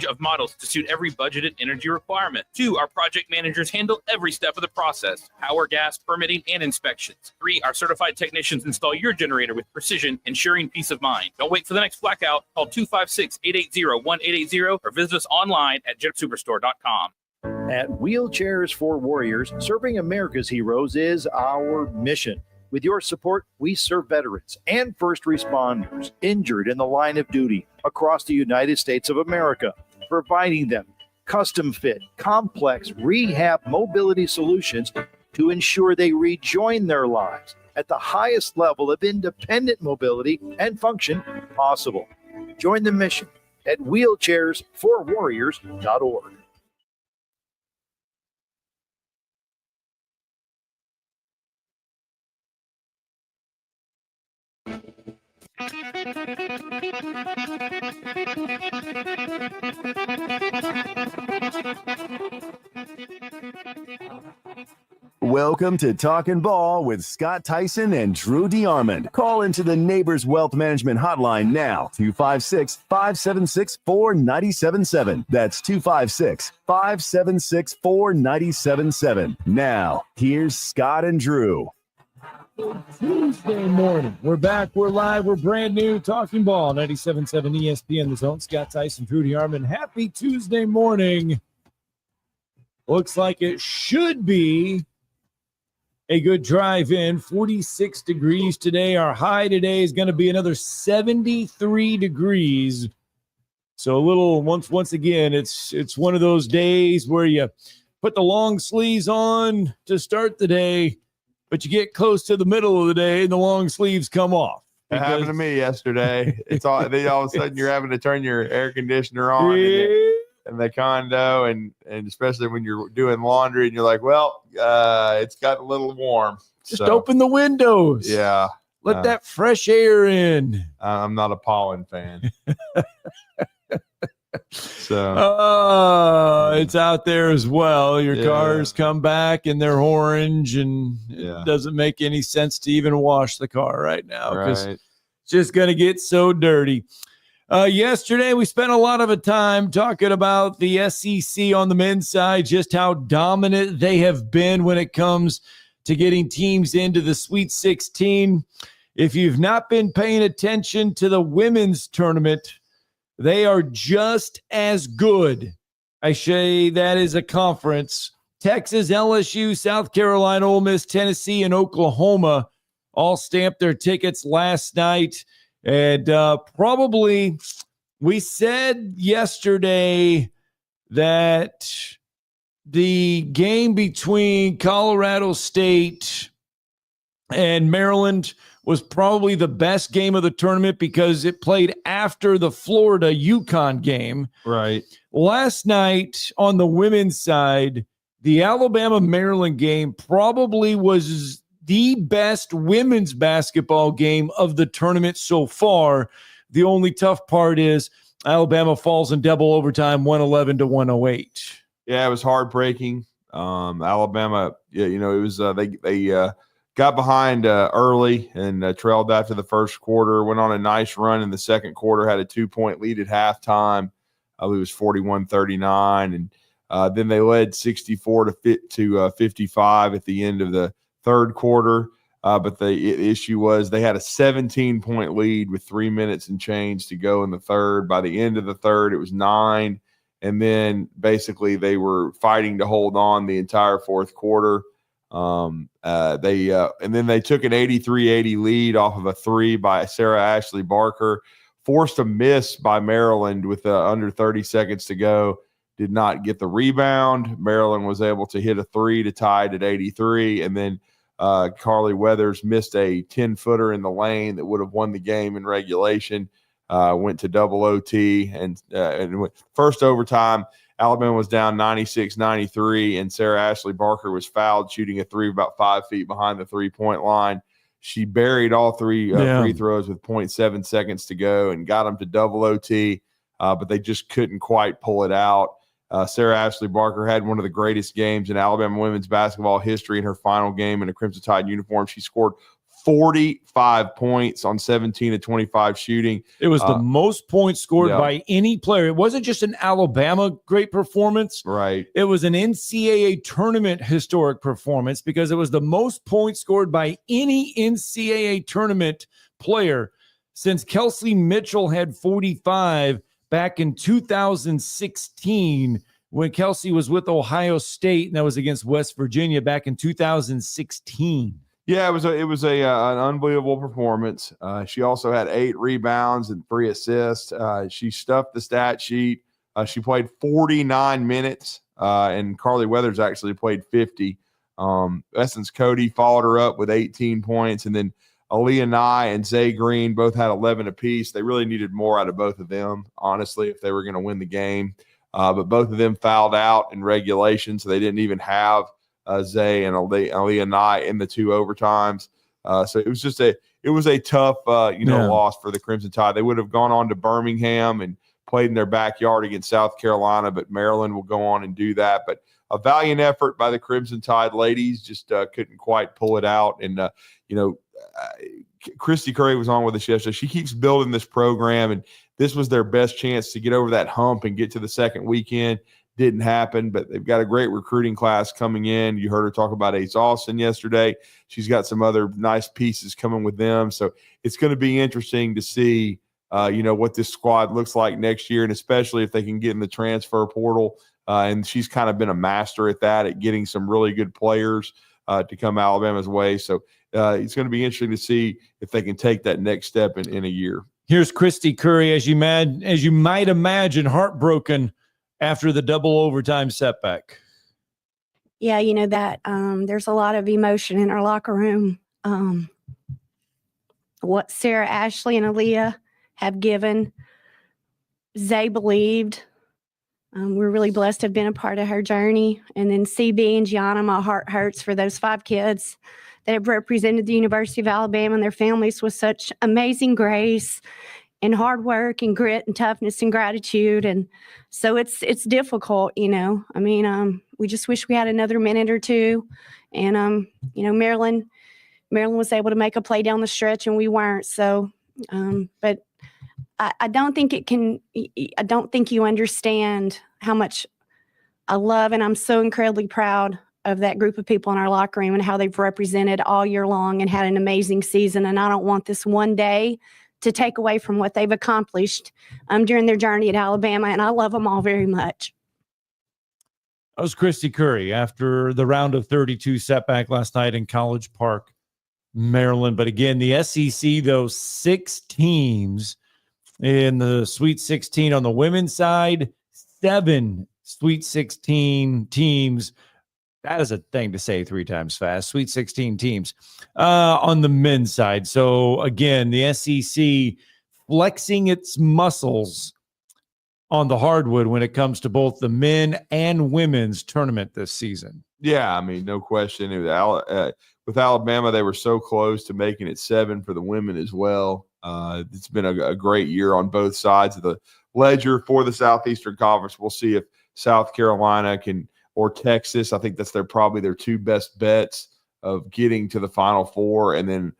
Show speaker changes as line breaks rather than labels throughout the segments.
of models to suit every budget and energy requirement. 2, our project managers handle every step of the process: power, gas, permitting, and inspections. 3, our certified technicians install your generator with precision, ensuring peace of mind. Don't wait for the next blackout. Call 256-880-1880 or visit us online at jetsuperstore.com.
At Wheelchairs for Warriors, serving America's heroes is our mission. With your support, we serve veterans and first responders injured in the line of duty across the United States of America, providing them custom-fit, complex rehab mobility solutions to ensure they rejoin their lives at the highest level of independent mobility and function possible. Join the mission at wheelchairsforwarriors.org.
Welcome to Talkin' Ball with Scott Tyson and Drew DeArmond. Call into the Neighbors Wealth Management Hotline now, 256-576-4977. That's 256-576-4977. Now, here's Scott and Drew.
Tuesday morning. We're back. We're live. We're brand new. Talking Ball, 97.7 ESPN, The Zone. Scott Tyson, Drew DeArmond. Happy Tuesday morning. Looks like it should be a good drive in. 46 degrees today. Our high today is going to be another 73 degrees. So a little, once again, it's one of those days where you put the long sleeves on to start the day, but you get close to the middle of the day and the long sleeves come off.
It happened to me yesterday. It's all of a sudden you're having to turn your air conditioner on in the condo, and especially when you're doing laundry and you're like, well, it's got a little warm.
Just open the windows.
Yeah.
Let that fresh air in.
I'm not a pollen fan. So
it's out there as well. Your cars come back and they're orange, and it doesn't make any sense to even wash the car right now because it's just going to get so dirty. Yesterday, we spent a lot of time talking about the SEC on the men's side, just how dominant they have been when it comes to getting teams into the Sweet 16. If you've not been paying attention to the women's tournament, they are just as good. I say that is a conference. Texas, LSU, South Carolina, Ole Miss, Tennessee, and Oklahoma all stamped their tickets last night. And probably we said yesterday that the game between Colorado State and Maryland was probably the best game of the tournament because it played after the Florida-UConn game.
Right.
Last night on the women's side, the Alabama-Maryland game probably was the best women's basketball game of the tournament so far. The only tough part is Alabama falls in double overtime, 111-108.
Yeah, it was heartbreaking. Alabama, it was they got behind early and trailed after the first quarter, went on a nice run in the second quarter, had a 2-point lead at halftime. It was 41-39, and then they led 64-55 at the end of the third quarter. But the issue was they had a 17-point lead with 3 minutes and change to go in the third. By the end of the third, it was 9. And then basically they were fighting to hold on the entire fourth quarter. And then they took an 83-80 lead off of a three by Sarah Ashley Barker, forced a miss by Maryland with under 30 seconds to go, did not get the rebound. Maryland was able to hit a three to tie it at 83. And then Carly Weathers missed a 10-footer in the lane that would have won the game in regulation, went to double OT and first overtime. Alabama was down 96-93, and Sarah Ashley Barker was fouled shooting a three about 5 feet behind the three-point line. She buried all three free throws with 0.7 seconds to go and got them to double OT, but they just couldn't quite pull it out. Sarah Ashley Barker had one of the greatest games in Alabama women's basketball history in her final game in a Crimson Tide uniform. She scored 45 points on 17 to 25 shooting.
It was the most points scored
yeah.
by any player. It wasn't just an Alabama great performance.
Right.
It was an NCAA tournament historic performance because it was the most points scored by any NCAA tournament player since Kelsey Mitchell had 45 back in 2016 when Kelsey was with Ohio State, and that was against West Virginia back in 2016.
Yeah, it was an unbelievable performance. She also had 8 rebounds and 3 assists. She stuffed the stat sheet. She played 49 minutes, and Carly Weathers actually played 50. Essence Cody followed her up with 18 points, and then Aaliyah Nye and Zay Green both had 11 apiece. They really needed more out of both of them, honestly, if they were going to win the game. But both of them fouled out in regulation, so they didn't even have Zay and Aaliyah Nye in the 2 overtimes. So it was just a tough, loss for the Crimson Tide. They would have gone on to Birmingham and played in their backyard against South Carolina, but Maryland will go on and do that. But a valiant effort by the Crimson Tide ladies, just couldn't quite pull it out. And, Christy Curry was on with us yesterday. She keeps building this program, and this was their best chance to get over that hump and get to the second weekend. Didn't happen, but they've got a great recruiting class coming in. You heard her talk about Ace Austin yesterday. She's got some other nice pieces coming with them. So it's going to be interesting to see, what this squad looks like next year, and especially if they can get in the transfer portal. And she's kind of been a master at that, at getting some really good players to come Alabama's way. So it's going to be interesting to see if they can take that next step in a year.
Here's Christy Curry, as you might imagine, heartbroken after the double overtime setback.
Yeah, that there's a lot of emotion in our locker room. What Sarah, Ashley, and Aaliyah have given, Zay believed. We're really blessed to have been a part of her journey. And then CB and Gianna, my heart hurts for those 5 kids that have represented the University of Alabama and their families with such amazing grace and hard work and grit and toughness and gratitude. And so it's difficult, we just wish we had another minute or two. And, Maryland was able to make a play down the stretch and we weren't. So, but I don't think you understand how much I love, and I'm so incredibly proud of that group of people in our locker room and how they've represented all year long and had an amazing season. And I don't want this one day to take away from what they've accomplished during their journey at Alabama. And I love them all very much.
That was Christy Curry after the round of 32 setback last night in College Park, Maryland. But again, the SEC, though, 6 teams in the Sweet 16 on the women's side, 7 Sweet 16 teams. That is a thing to say 3 times fast. Sweet 16 teams on the men's side. So, again, the SEC flexing its muscles on the hardwood when it comes to both the men and women's tournament this season.
Yeah, no question. With Alabama, they were so close to making it 7 for the women as well. It's been a great year on both sides of the ledger for the Southeastern Conference. We'll see if South Carolina or Texas. I think that's probably their 2 best bets of getting to the Final Four, and then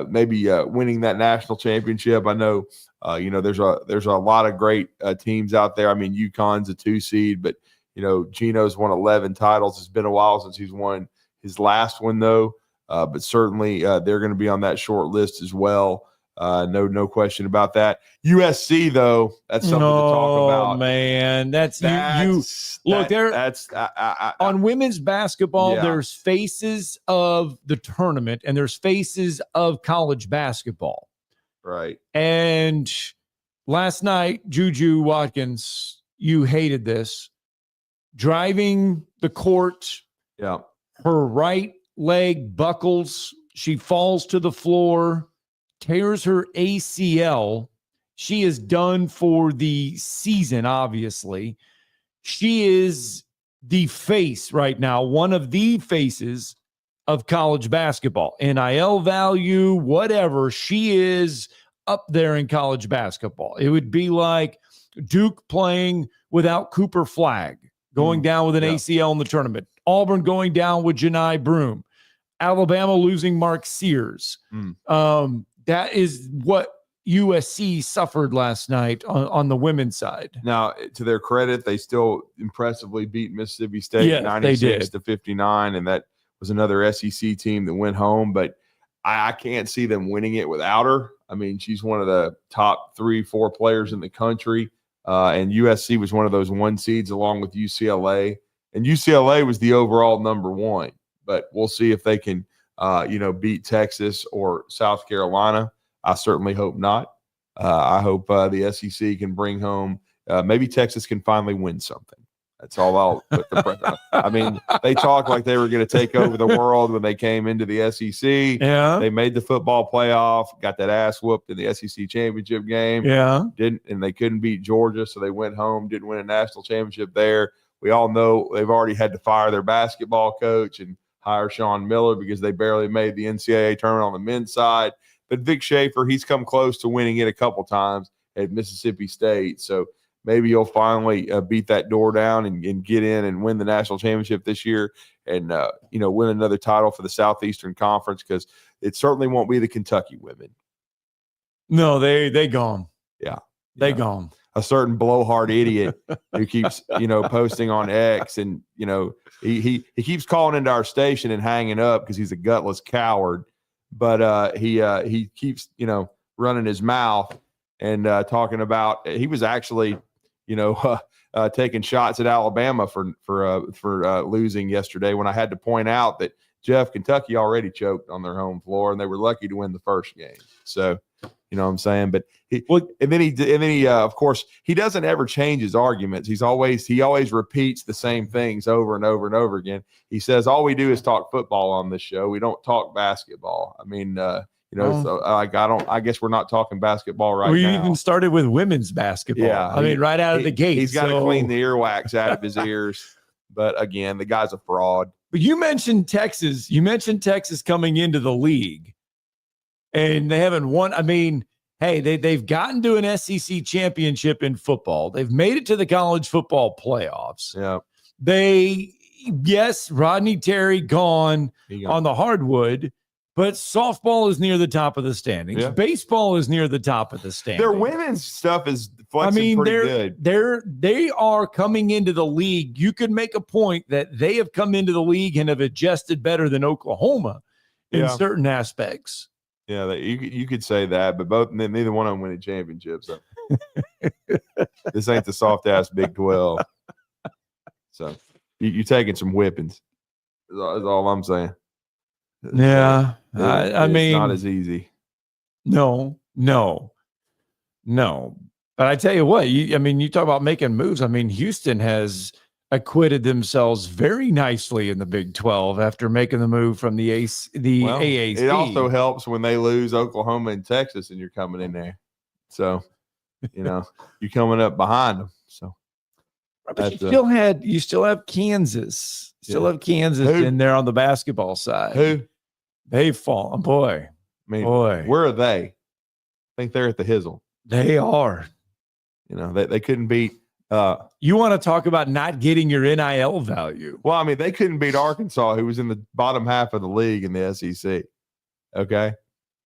maybe winning that national championship. I know, there's a lot of great teams out there. UConn's a 2 seed, but Gino's won 11 titles. It's been a while since he's won his last one, though. But certainly they're going to be on that short list as well. No question about that. USC, though, that's something to talk about.
Oh man, on women's basketball.
Yeah.
There's faces of the tournament and there's faces of college basketball.
Right.
And last night, Juju Watkins, you hated this, driving the court.
Yeah.
Her right leg buckles. She falls to the floor, tears her ACL. She is done for the season, obviously. She is the face right now, one of the faces of college basketball. NIL value, whatever, she is up there in college basketball. It would be like Duke playing without Cooper Flagg, going down with an ACL in the tournament. Auburn going down with Janai Broome. Alabama losing Mark Sears. That is what USC suffered last night on the women's side.
Now, to their credit, they still impressively beat Mississippi State 96-59, and that was another SEC team that went home. But I can't see them winning it without her. I mean, she's one of the top 3-4 players in the country, and USC was one of those 1 seeds along with UCLA. And UCLA was the overall number 1. But we'll see if they can, beat Texas or South Carolina. I certainly hope not. I hope the SEC can bring home. Maybe Texas can finally win something. That's all I'll put the pressure. I mean, they talked like they were going to take over the world when they came into the SEC.
Yeah.
They made the football playoff, got that ass whooped in the SEC championship game.
Yeah.
And they couldn't beat Georgia, so they went home, didn't win a national championship there. We all know they've already had to fire their basketball coach and hire Sean Miller because they barely made the NCAA tournament on the men's side. But Vic Schaefer, he's come close to winning it a couple times at Mississippi State. So maybe he'll finally beat that door down and get in and win the national championship this year and, win another title for the Southeastern Conference, because it certainly won't be the Kentucky women.
No, they gone.
Yeah.
They gone.
A certain blowhard idiot who keeps, posting on X and, he keeps calling into our station and hanging up because he's a gutless coward. But he keeps, running his mouth and talking about he was actually, taking shots at Alabama for losing yesterday, when I had to point out that Kentucky already choked on their home floor and they were lucky to win the first game. So, you know what I'm saying? But he of course, he doesn't ever change his arguments. He always repeats the same things over and over and over again. He says, all we do is talk football on this show. We don't talk basketball. I mean, so I guess we're not talking basketball right now.
We even started with women's basketball. Yeah. Right out of the gate.
He's got to clean the earwax out of his ears. But again, the guy's a fraud.
But you mentioned Texas. You mentioned Texas coming into the league. And they haven't won. I mean, hey, they've gotten to an SEC championship in football. They've made it to the college football playoffs.
Yeah.
Rodney Terry gone on the hardwood, but softball is near the top of the standings.
Yeah.
Baseball is near the top of the standings.
Their women's stuff is flexing pretty good.
They are coming into the league. You could make a point that they have come into the league and have adjusted better than Oklahoma in certain aspects.
Yeah, you could say that, but neither one of them winning championships. So. This ain't the soft ass Big 12. So you taking some whippings. Is all I'm saying.
Yeah, I mean,
it's not as easy.
No. But I tell you what, you talk about making moves. I mean, Houston has acquitted themselves very nicely in the Big 12 after making the move from the AAC.
It also helps when they lose Oklahoma and Texas and you're coming in there. So, you're coming up behind them. So,
but you still have Kansas. In there on the basketball side.
Who?
They've fallen. Boy.
Where are they? I think they're at the Hizzle.
They are.
They couldn't beat
you want to talk about not getting your NIL value.
Well, I mean, they couldn't beat Arkansas, who was in the bottom half of the league in the SEC. Okay.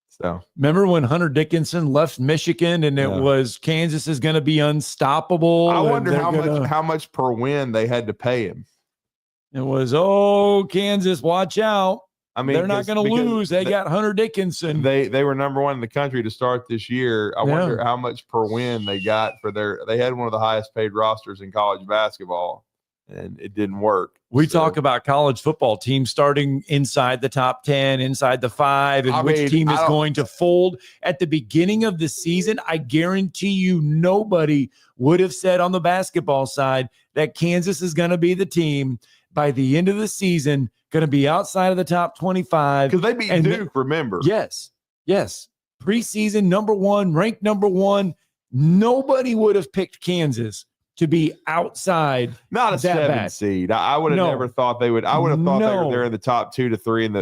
So
remember when Hunter Dickinson left Michigan and it was Kansas is going to be unstoppable?
I wonder how much per win they had to pay him.
It was, Kansas, watch out. I mean, they're not going to lose. They got Hunter Dickinson.
They were number 1 in the country to start this year. I wonder how much per win they got they had one of the highest paid rosters in college basketball, and it didn't work.
We talk about college football teams starting inside the top 10, inside the 5, and which team is going to fold at the beginning of the season. I guarantee you nobody would have said on the basketball side that Kansas is going to be the team by the end of the season, going to be outside of the top 25.
Because they beat Duke, remember?
Yes. Preseason ranked number 1. Nobody would have picked Kansas to be outside.
Not a 7 seed. I would have never thought they would. I would have thought they were there in the top 2 to 3 in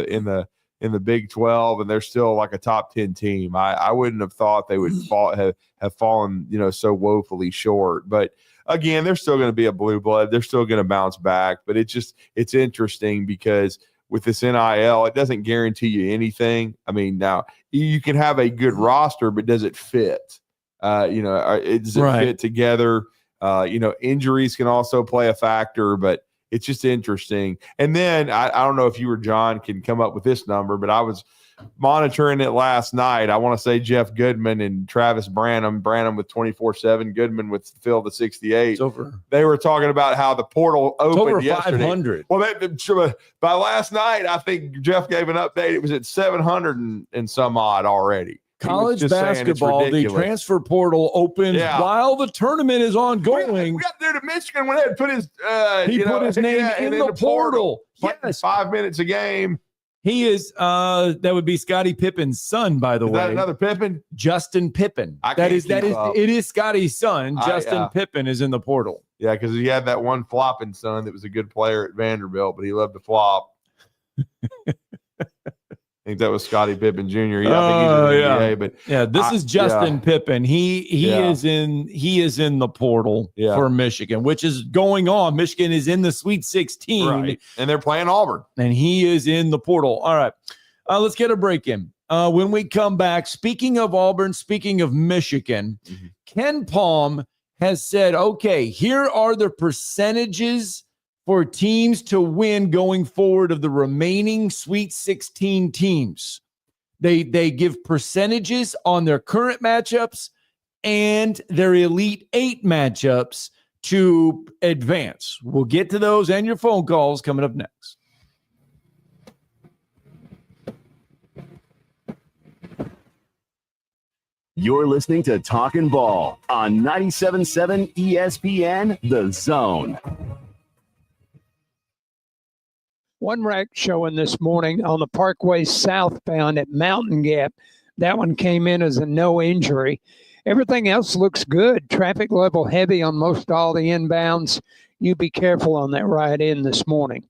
the Big 12, and they're still like a top 10 team. I wouldn't have thought they would have fallen, so woefully short. But again, they're still going to be a blue blood. They're still going to bounce back. But it's interesting because with this NIL, it doesn't guarantee you anything. I mean, now you can have a good roster, but does it fit? Does it fit together? Injuries can also play a factor, but it's just interesting. And then I don't know if you or John can come up with this number, but I was monitoring it last night. I want to say Jeff Goodman and Travis Branham with 24/7, Goodman with Phil the 68. They were talking about how the portal opened yesterday. 500. Well, by last night, I think Jeff gave an update. It was at 700 and some odd already.
College basketball, the transfer portal opened while the tournament is ongoing.
We got there to Michigan when they had put his
put his name in the portal.
Yes. 5 minutes a game.
He is that would be Scottie Pippen's son, by the way.
Is that another Pippen?
Justin Pippen. It is Scottie's son. Justin Pippen is in the portal.
Yeah, because he had that one flopping son that was a good player at Vanderbilt, but he loved to flop. I think that was Scottie Pippen Jr. I think he's in the NBA, but
this is Justin Pippen. He is in the portal for Michigan, which is going on. Michigan is in the Sweet 16,
right, and they're playing Auburn,
and he is in the portal. All right, let's get a break in. When we come back, speaking of Auburn, speaking of Michigan, Ken Palm has said, okay, here are the percentages for teams to win going forward of the remaining Sweet 16 teams. They give percentages on their current matchups and their Elite 8 matchups to advance. We'll get to those and your phone calls coming up next.
You're listening to Talkin' Ball on 97.7 ESPN, The Zone.
One wreck showing this morning on the Parkway southbound at Mountain Gap. That one came in as a no injury. Everything else looks good. Traffic level heavy on most all the inbounds. You be careful on that ride in this morning.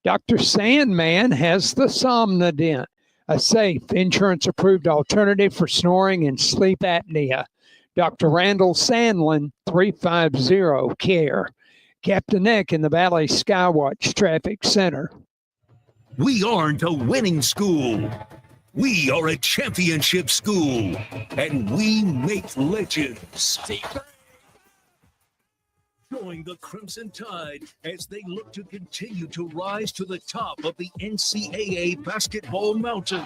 Dr. Sandman has the Somnodent, a safe, insurance-approved alternative for snoring and sleep apnea. Dr. Randall Sandlin, 350-CARE. Captain Nick in the Valley Skywatch Traffic Center.
We aren't a winning school. We are a championship school, and we make legends. Join the Crimson Tide as they look to continue to rise to the top of the NCAA basketball mountain.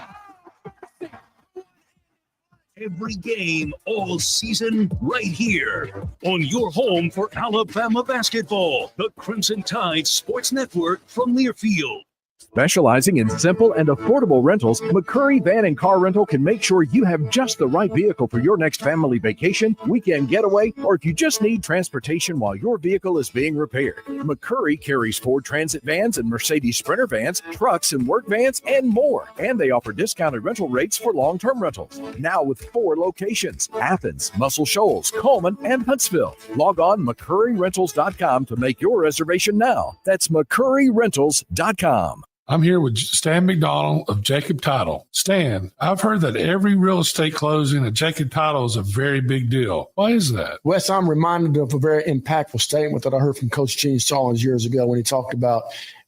Every game, all season, right here on your home for Alabama basketball, the Crimson Tide Sports Network from Learfield.
Specializing in simple and affordable rentals, McCurry Van and Car Rental can make sure you have just the right vehicle for your next family vacation, weekend getaway, or if you just need transportation while your vehicle is being repaired. McCurry carries Ford Transit vans and Mercedes Sprinter vans, trucks and work vans, and more. And they offer discounted rental rates for long-term rentals. Now with 4 locations: Athens, Muscle Shoals, Coleman, and Huntsville. Log on McCurryRentals.com to make your reservation now. That's McCurryRentals.com.
I'm here with Stan McDonald of Jacob Title. Stan, I've heard that every real estate closing at Jacob Title is a very big deal. Why is that?
Wes, I'm reminded of a very impactful statement that I heard from Coach Gene Stallings years ago when he talked about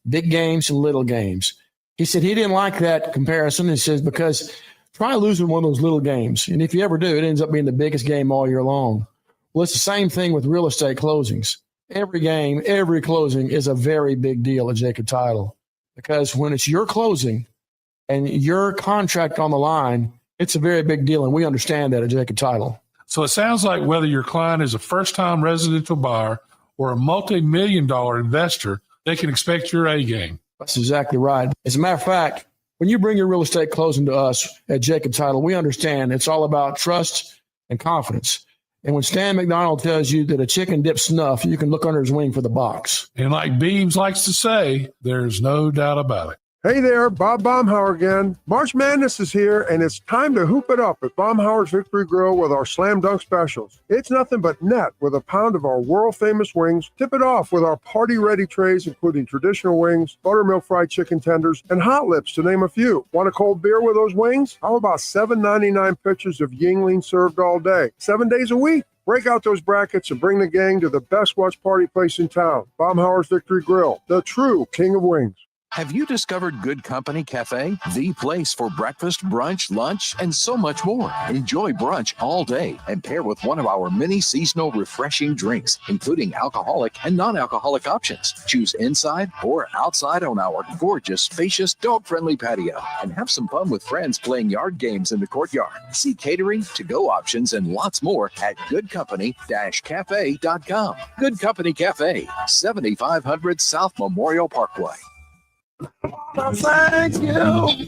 big games and little games. He said he didn't like that comparison. He says, because try losing one of those little games. And if you ever do, it ends up being the biggest game all year long. Well, it's the same thing with real estate closings. Every game, every closing is a very big deal at Jacob Title. Because when it's your closing and your contract on the line, it's a very big deal, and we understand that at Jacob Title.
So it sounds like whether your client is a first-time residential buyer or a multi-million-dollar investor, they can expect your A game.
That's exactly right. As a matter of fact, when you bring your real estate closing to us at Jacob Title, we understand it's all about trust and confidence. And when Stan McDonald tells you that a chicken dips snuff, you can look under his wing for the box.
And like Beams likes to say, there's no doubt about it.
Hey there, Bob Baumhauer again. March Madness is here, and it's time to hoop it up at Baumhauer's Victory Grill with our Slam Dunk specials. It's nothing but net with a pound of our world-famous wings. Tip it off with our party-ready trays, including traditional wings, buttermilk fried chicken tenders, and hot lips, to name a few. Want a cold beer with those wings? How about $7.99 pitchers of Yingling served all day, 7 days a week? Break out those brackets and bring the gang to the best watch party place in town, Baumhauer's Victory Grill, the true king of wings.
Have you discovered Good Company Cafe? The place for breakfast, brunch, lunch, and so much more. Enjoy brunch all day and pair with one of our many seasonal refreshing drinks, including alcoholic and non-alcoholic options. Choose inside or outside on our gorgeous, spacious, dog-friendly patio and have some fun with friends playing yard games in the courtyard. See catering, to-go options, and lots more at goodcompany-cafe.com. Good Company Cafe, 7500 South Memorial Parkway.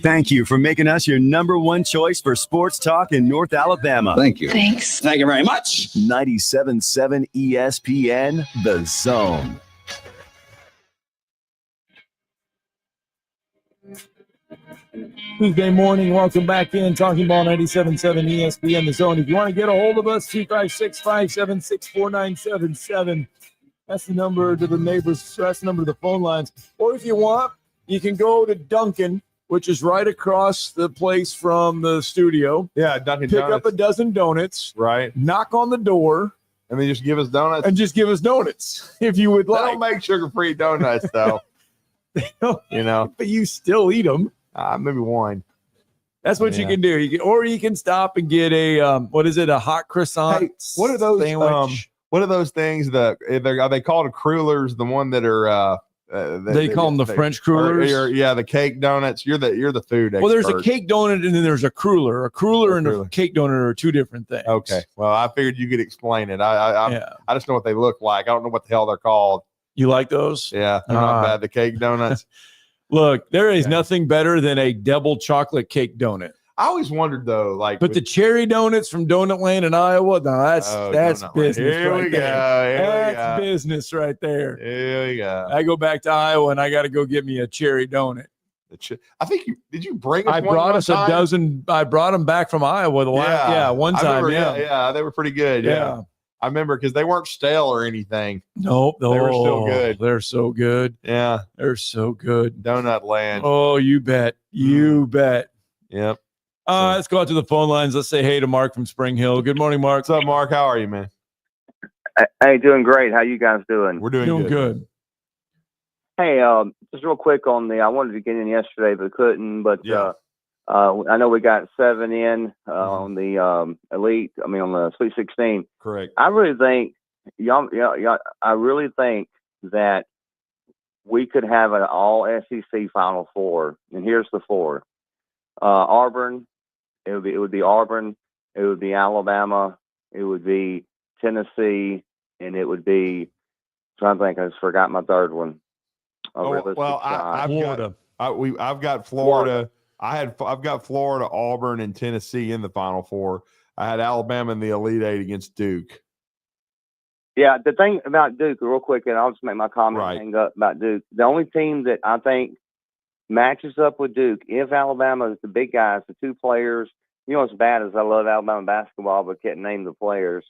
Thank you for making us your number one choice for sports talk in North Alabama.
Thank you.
Thanks.
Thank you very much.
97.7 ESPN, The Zone.
Tuesday morning, welcome back in. Talking Ball 97.7 ESPN, The Zone. If you want to get a hold of us, 256-576-4977. That's the number to the neighbors. That's the number to the phone lines. Or if you want, you can go to Dunkin', which is right across the place from the studio.
Yeah, Dunkin'
Pick
Donuts.
up a dozen donuts.
Right.
Knock on the door.
And then just give us donuts.
And just give us donuts if you would
They
like.
don't make sugar-free donuts, though. You know.
But you still eat them.
Maybe one.
That's what you can do. You can stop and get a a hot croissant.
Hey, what are those
sandwich?
What are those things? Are they called crullers? The one that are
they call them the French crullers.
The cake donuts. You're the food expert.
Well, there's a cake donut and then there's a cruller. A cruller and a cake donut are two different things.
Okay. Well, I figured you could explain it. I just know what they look like. I don't know what the hell they're called.
You like those?
Yeah, they're not bad. The cake donuts.
Look, there is nothing better than a double chocolate cake donut.
I always wondered though,
but the cherry donuts from Donut Land in Iowa, no, that's business.
Here
right
we
there.
go.
That's business right there.
Here we go.
I go back to Iowa and I got to go get me a cherry donut.
I think did you bring us
I
one
brought us
time?
a dozen. I brought them back from Iowa one
I
time.
remember, yeah, they were pretty good. Yeah. I remember because they weren't stale or anything.
Nope.
They were still good.
They're so good.
Yeah.
They're so good.
Donut Land.
Oh, you bet. You bet.
Yep.
Let's go out to the phone lines. Let's say hey to Mark from Spring Hill. Good morning, Mark.
What's up, Mark? How are you, man?
Hey, doing great. How you guys doing?
We're doing
good.
Hey, just real quick on I wanted to get in yesterday, but couldn't. But I know we got 7 in on the elite. I mean, on the Sweet 16.
Correct.
I really think I really think that we could have an all SEC Final Four, and here's the four: Auburn. It would be Auburn. It would be Alabama. It would be Tennessee, and it would be. I'm trying to think. I just forgot my third one.
I've got Florida. I've got Florida, Auburn, and Tennessee in the Final Four. I had Alabama in the Elite Eight against Duke.
Yeah, the thing about Duke, real quick, and I'll just make my comment hang up about Duke. The only team that I think matches up with Duke, if Alabama is the big guys, the two players. You know what's bad is I love Alabama basketball, but can't name the players.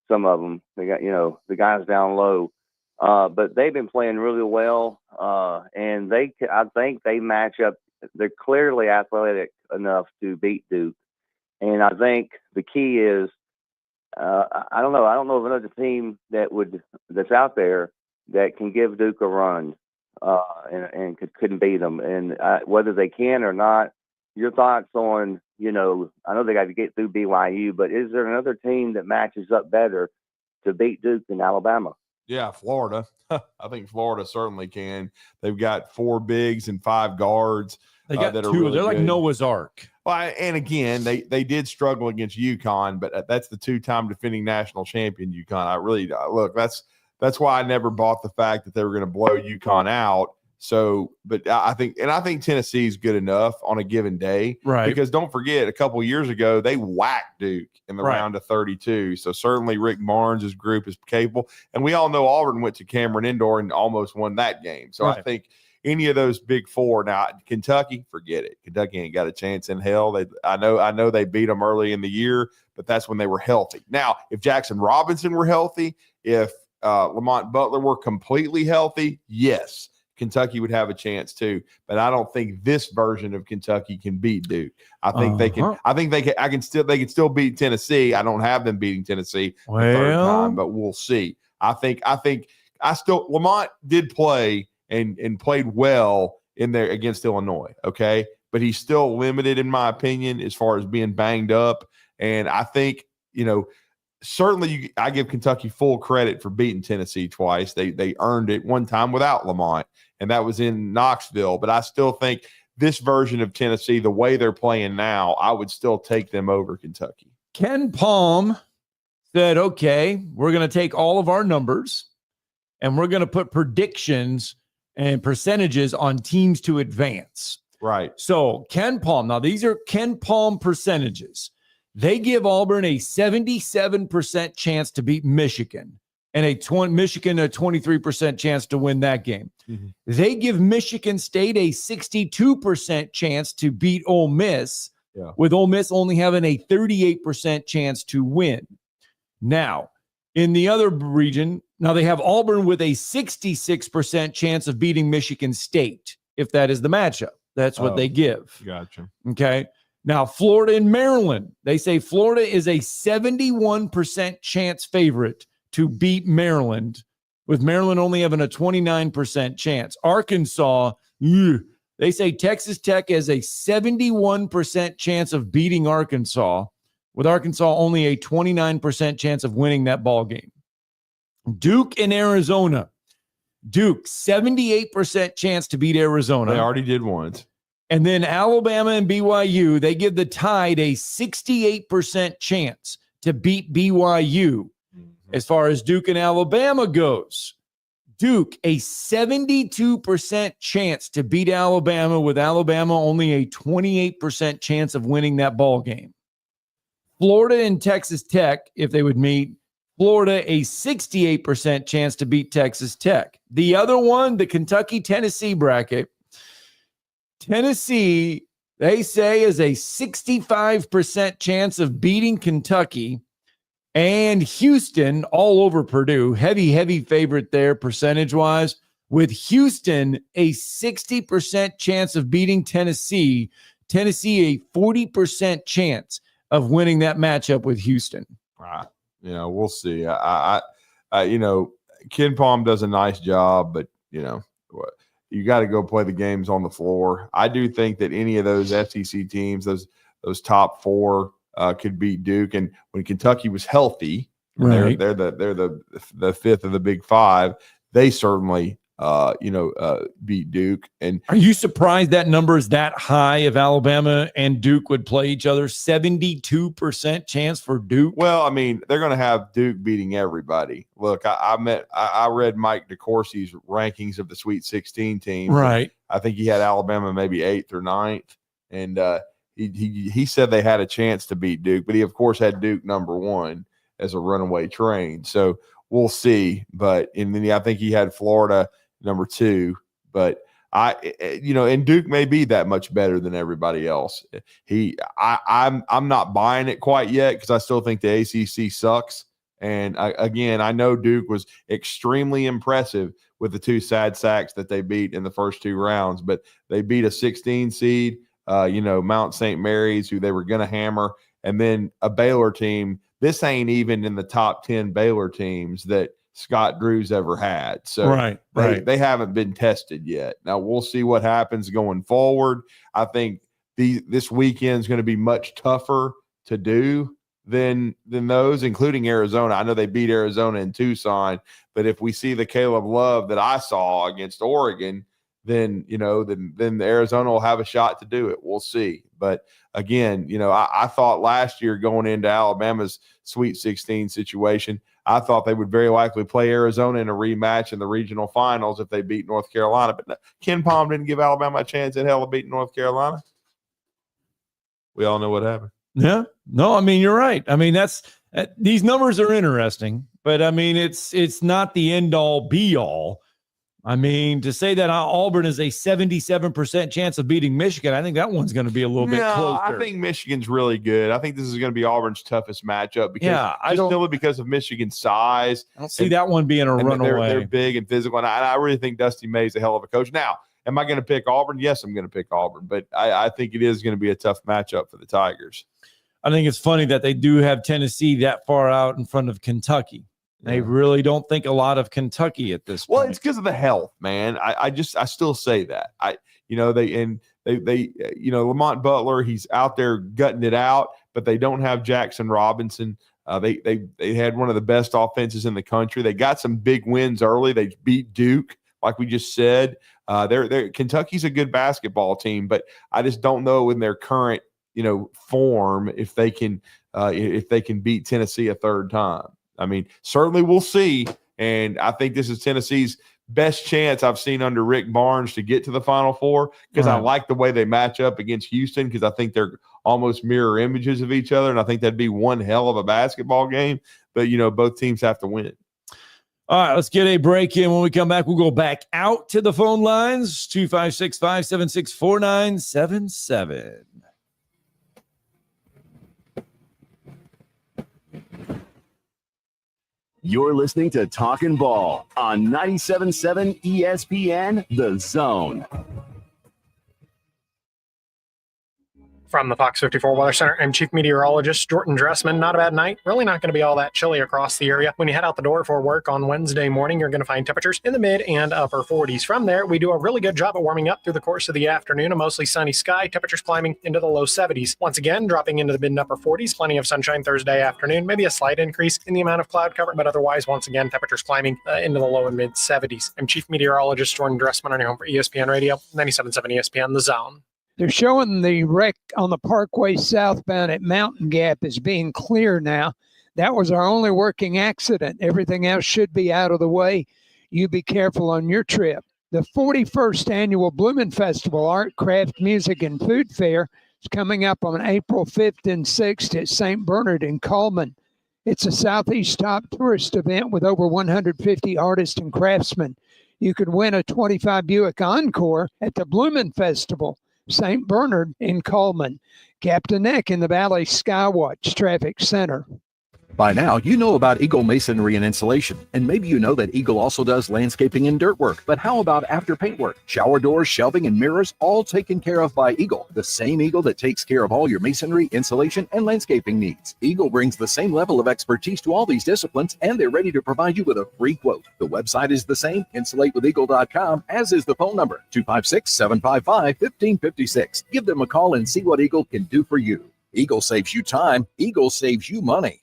Some of them, they got the guys down low. But they've been playing really well, and I think they match up. They're clearly athletic enough to beat Duke, and I think the key is I don't know of another team that's out there that can give Duke a run and couldn't beat them. And whether they can or not, your thoughts on I know they got to get through BYU, but is there another team that matches up better to beat Duke than Alabama?
Yeah, Florida. I think Florida certainly can. They've got 4 bigs and 5 guards.
They got
that
2.
are really
They're like
good.
Noah's Ark.
Well, and again, they did struggle against UConn, but that's the 2-time defending national champion UConn. I really look. That's why I never bought the fact that they were going to blow UConn out. So, but I think Tennessee is good enough on a given day,
right?
Because don't forget, a couple of years ago they whacked Duke in the round of 32. So certainly Rick Barnes' group is capable, and we all know Auburn went to Cameron Indoor and almost won that game. So I think any of those big 4 now, Kentucky, forget it. Kentucky ain't got a chance in hell. I know they beat them early in the year, but that's when they were healthy. Now, if Jackson Robinson were healthy, if Lamont Butler were completely healthy, yes, Kentucky would have a chance too, but I don't think this version of Kentucky can beat Duke. I think they can. I think they can still beat Tennessee. I don't have them beating Tennessee the third time, but we'll see. I think Lamont did play and played well in there against Illinois. Okay. But he's still limited, in my opinion, as far as being banged up. And I think, certainly I give Kentucky full credit for beating Tennessee twice. They earned it one time without Lamont, and that was in Knoxville. But I still think this version of Tennessee, the way they're playing now, I would still take them over Kentucky.
Ken Palm said, okay, we're going to take all of our numbers and we're going to put predictions and percentages on teams to advance.
Right.
So Ken Palm, now these are Ken Palm percentages. They give Auburn a 77% chance to beat Michigan and Michigan a 23% chance to win that game.
Mm-hmm.
They give Michigan State a 62% chance to beat Ole Miss, with Ole Miss only having a 38% chance to win. Now, in the other region, now they have Auburn with a 66% chance of beating Michigan State, if that is the matchup. That's what they give.
Gotcha.
Okay. Now, Florida and Maryland, they say Florida is a 71% chance favorite to beat Maryland, with Maryland only having a 29% chance. Arkansas, they say Texas Tech has a 71% chance of beating Arkansas, with Arkansas only a 29% chance of winning that ball game. Duke and Arizona. Duke, 78% chance to beat Arizona.
They already did once.
And then Alabama and BYU, they give the Tide a 68% chance to beat BYU. As far as Duke and Alabama goes, Duke, a 72% chance to beat Alabama, with Alabama only a 28% chance of winning that ball game. Florida and Texas Tech, if they would meet, Florida, a 68% chance to beat Texas Tech. The other one, the Kentucky-Tennessee bracket, Tennessee, they say, is a 65% chance of beating Kentucky, and Houston all over Purdue. Heavy favorite there percentage-wise, with Houston a 60% chance of beating Tennessee. Tennessee a 40% chance of winning that matchup with Houston.
Right. We'll see. Ken Palm does a nice job, but you got to go play the games on the floor. I do think that any of those SEC teams, those top four, could beat Duke. And when Kentucky was healthy,
right,
they're the fifth of the Big Five. They certainly beat Duke. And
are you surprised that number is that high if Alabama and Duke would play each other? 72% chance for Duke.
Well, I mean, they're going to have Duke beating everybody. Look, I read Mike DeCourcy's rankings of the Sweet 16 teams.
Right.
I think he had Alabama maybe 8th or 9th, and he said they had a chance to beat Duke, but he of course had Duke number 1 as a runaway train. So we'll see. But and then I think he had Florida number 2, but and Duke may be that much better than everybody else. I'm not buying it quite yet because I still think the ACC sucks. And I know Duke was extremely impressive with the 2 sad sacks that they beat in the first 2 rounds, but they beat a 16 seed, Mount St. Mary's, who they were going to hammer, and then a Baylor team. This ain't even in the top 10 Baylor teams that Scott Drew's ever had. So they haven't been tested yet. Now we'll see what happens going forward. I think this weekend is going to be much tougher to do than those, including Arizona. I know they beat Arizona in Tucson, but if we see the Caleb Love that I saw against Oregon, then Arizona will have a shot to do it. We'll see. But again, I thought last year going into Alabama's Sweet 16 situation, I thought they would very likely play Arizona in a rematch in the regional finals if they beat North Carolina. But no, Ken Palm didn't give Alabama a chance in hell of beating North Carolina. We all know what happened.
Yeah. No, I mean, you're right. I mean, these numbers are interesting, but I mean, it's not the end all be all. I mean, to say that Auburn is a 77% chance of beating Michigan, I think that one's going to be a little bit closer.
I think Michigan's really good. I think this is going to be Auburn's toughest matchup because of Michigan's size.
I don't see that one being a runaway.
They're big and physical, and I really think Dusty May's a hell of a coach. Now, am I going to pick Auburn? Yes, I'm going to pick Auburn, but I think it is going to be a tough matchup for the Tigers.
I think it's funny that they do have Tennessee that far out in front of Kentucky. They really don't think a lot of Kentucky at this point.
Well, it's because of the health, man. I still say that. They Lamont Butler, he's out there gutting it out, but they don't have Jackson Robinson. They had one of the best offenses in the country. They got some big wins early. They beat Duke, like we just said. Kentucky's a good basketball team, but I just don't know in their current form if they can beat Tennessee a third time. I mean, certainly we'll see. And I think this is Tennessee's best chance I've seen under Rick Barnes to get to the Final Four, because I like the way they match up against Houston, because I think they're almost mirror images of each other. And I think that'd be one hell of a basketball game. But, both teams have to win.
All right, let's get a break in. When we come back, we'll go back out to the phone lines, 256-576-4977.
You're listening to Talkin' Ball on 97.7 ESPN, The Zone.
From the Fox 54 Weather Center, I'm Chief Meteorologist Jordan Dressman. Not a bad night. Really not going to be all that chilly across the area. When you head out the door for work on Wednesday morning, you're going to find temperatures in the mid and upper 40s. From there, we do a really good job at warming up through the course of the afternoon. A mostly sunny sky, temperatures climbing into the low 70s. Once again, dropping into the mid and upper 40s. Plenty of sunshine Thursday afternoon. Maybe a slight increase in the amount of cloud cover, but otherwise, once again, temperatures climbing into the low and mid 70s. I'm Chief Meteorologist Jordan Dressman on your home for ESPN Radio, 97.7 ESPN, The Zone.
They're showing the wreck on the Parkway southbound at Mountain Gap as being clear now. That was our only working accident. Everything else should be out of the way. You be careful on your trip. The 41st annual Bloomin' Festival Art, Craft, Music, and Food Fair is coming up on April 5th and 6th at St. Bernard in Coleman. It's a Southeast top tourist event with over 150 artists and craftsmen. You could win a 25 Buick Encore at the Bloomin' Festival. St. Bernard in Coleman. Captain Neck in the Valley Skywatch Traffic Center.
By now, you know about Eagle Masonry and Insulation, and maybe you know that Eagle also does landscaping and dirt work. But how about after paint work? Shower doors, shelving, and mirrors, all taken care of by Eagle, the same Eagle that takes care of all your masonry, insulation, and landscaping needs. Eagle brings the same level of expertise to all these disciplines, and they're ready to provide you with a free quote. The website is the same, insulatewitheagle.com, as is the phone number, 256-755-1556. Give them a call and see what Eagle can do for you. Eagle saves you time. Eagle saves you money.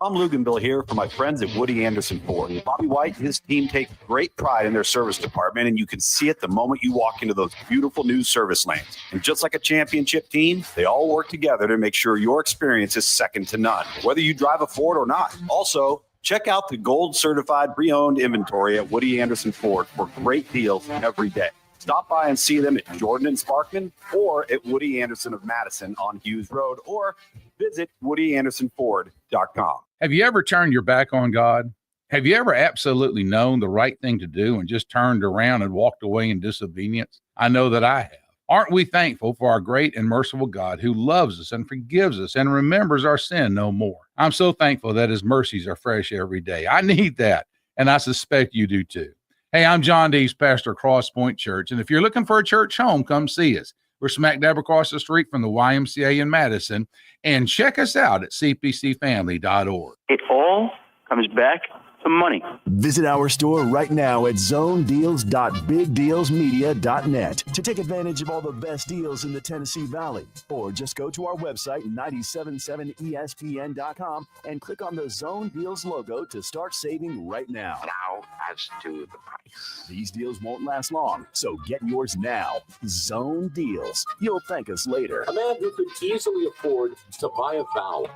Tom Luganville here for my friends at Woody Anderson Ford. Bobby White and his team take great pride in their service department, and you can see it the moment you walk into those beautiful new service lanes. And just like a championship team, they all work together to make sure your experience is second to none, whether you drive a Ford or not. Also, check out the gold certified pre-owned inventory at Woody Anderson Ford for great deals every day. Stop by and see them at Jordan and Sparkman or at Woody Anderson of Madison on Hughes Road, or visit WoodyAndersonFord.com.
Have you ever turned your back on God? Have you ever absolutely known the right thing to do and just turned around and walked away in disobedience? I know that I have. Aren't we thankful for our great and merciful God who loves us and forgives us and remembers our sin no more? I'm so thankful that his mercies are fresh every day. I need that, and I suspect you do too. Hey, I'm John Dees, pastor of Cross Point Church, and if you're looking for a church home, come see us. We're smack dab across the street from the YMCA in Madison, and check us out at cpcfamily.org.
It all comes back to money.
Visit our store right now at zonedeals.bigdealsmedia.net to take advantage of all the best deals in the Tennessee Valley. Or just go to our website, 977espn.com, and click on the Zone Deals logo to start saving right now.
Now, as to the price.
These deals won't last long, so get yours now. Zone Deals. You'll thank us later.
A man who could easily afford to buy a vowel.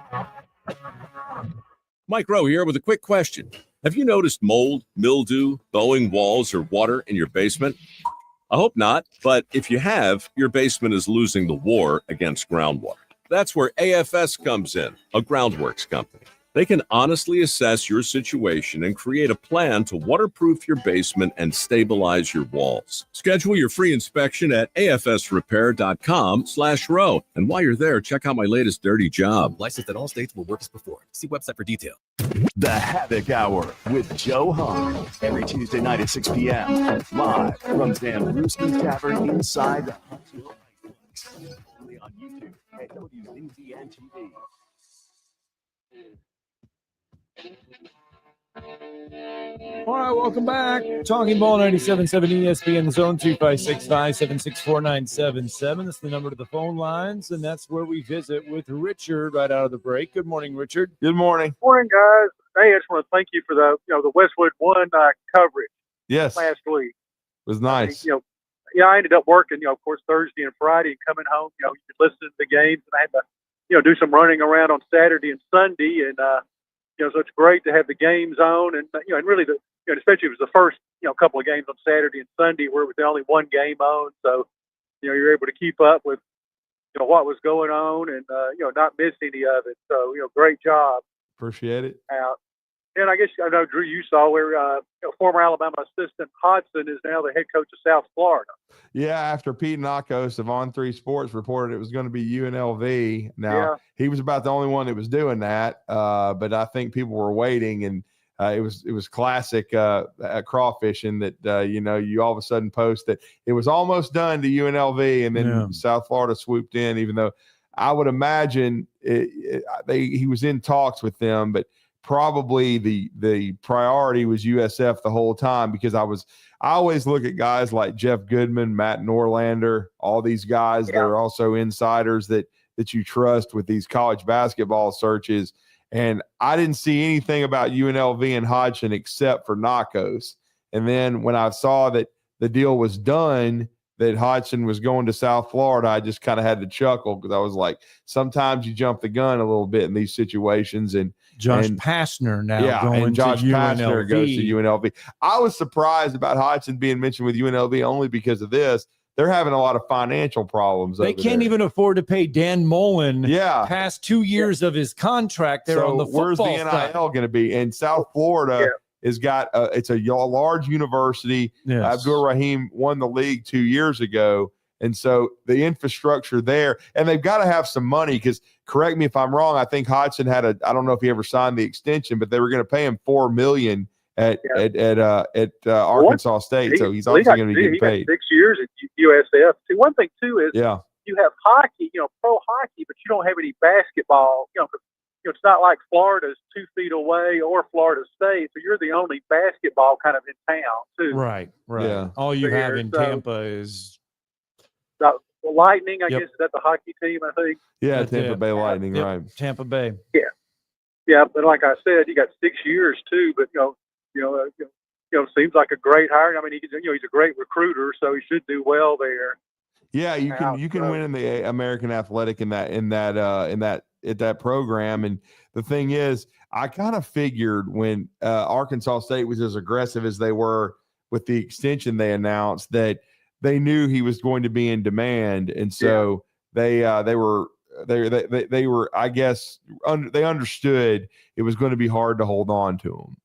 Mike Rowe here with a quick question. Have you noticed mold, mildew, bowing walls, or water in your basement? I hope not, but if you have, your basement is losing the war against groundwater. That's where AFS comes in, a groundworks company. They can honestly assess your situation and create a plan to waterproof your basement and stabilize your walls. Schedule your free inspection at afsrepair.com/row. And while you're there, check out my latest dirty job.
Licensed in all states where work is performed. See website for detail.
The Havoc Hour with Joe Hahn. Every Tuesday night at 6 p.m. Live from Zambruski's Tavern inside the Huntsville Nightclubs. Only on YouTube at WZZN TV.
All right, welcome back. Talking Ball 97.7 ESPN, the zone 256-576-4977. That's the number to the phone lines, and that's where we visit with Richard right out of the break. Good morning, Richard.
Good morning.
Morning, guys. Hey, I just want to thank you for the Westwood One coverage.
Yes.
Last week.
It was nice.
I ended up working, of course, Thursday and Friday and coming home, you could listen to the games, and I had to, do some running around on Saturday and Sunday. And, so it's great to have the games on, and, and really especially it was the first, couple of games on Saturday and Sunday where it was the only one game on. So, you're able to keep up with, what was going on and, not miss any of it. So, great job.
Appreciate it.
And I guess, I know, Drew, you saw where former Alabama assistant Hodson is now the head coach of South Florida.
Yeah, after Pete Nakos of On3 Sports reported it was going to be UNLV. Now, he was about the only one that was doing that, but I think people were waiting, and it was classic crawfishing that, you all of a sudden post that it was almost done to UNLV, and then South Florida swooped in, even though I would imagine he was in talks with them, but probably the priority was USF the whole time, because I always look at guys like Jeff Goodman, Matt Norlander, all these guys that are also insiders that you trust with these college basketball searches. And I didn't see anything about UNLV and Hodgson except for Nakos. And then when I saw that the deal was done, that Hodgson was going to South Florida, I just kind of had to chuckle, because I was like, sometimes you jump the gun a little bit in these situations. And
Josh Pastner now
and Josh
to
Pastner
UNLV.
goes to UNLV. I was surprised about Hodgson being mentioned with UNLV only because of this. They're having a lot of financial problems.
They can't even afford to pay Dan Mullen past 2 years of his contract there on the football
where's the
side.
NIL going to be? And South Florida has got it's a large university. Abdul Rahim won the league 2 years ago. And so the infrastructure there, and they've got to have some money, because correct me if I'm wrong, I think Hodgson had I don't know if he ever signed the extension, but they were going to pay him $4 million at Arkansas State. So he's obviously going to be getting paid.
6 years at USF. See, one thing too is you have hockey, pro hockey, but you don't have any basketball. It's not like Florida's 2 feet away or Florida State, so you're the only basketball kind of in town too.
Right.
Yeah.
All you have in Tampa is
Lightning. I guess is that the hockey team? I think.
Yeah, Tampa Bay Lightning, right?
Tampa Bay.
Yeah, but like I said, you got 6 years too. But seems like a great hire. I mean, he's a great recruiter, so he should do well there.
Yeah, you can win in the American Athletic at that program. And the thing is, I kind of figured when Arkansas State was as aggressive as they were with the extension they announced, that they knew he was going to be in demand, and so they were I guess they understood it was going to be hard to hold on to him.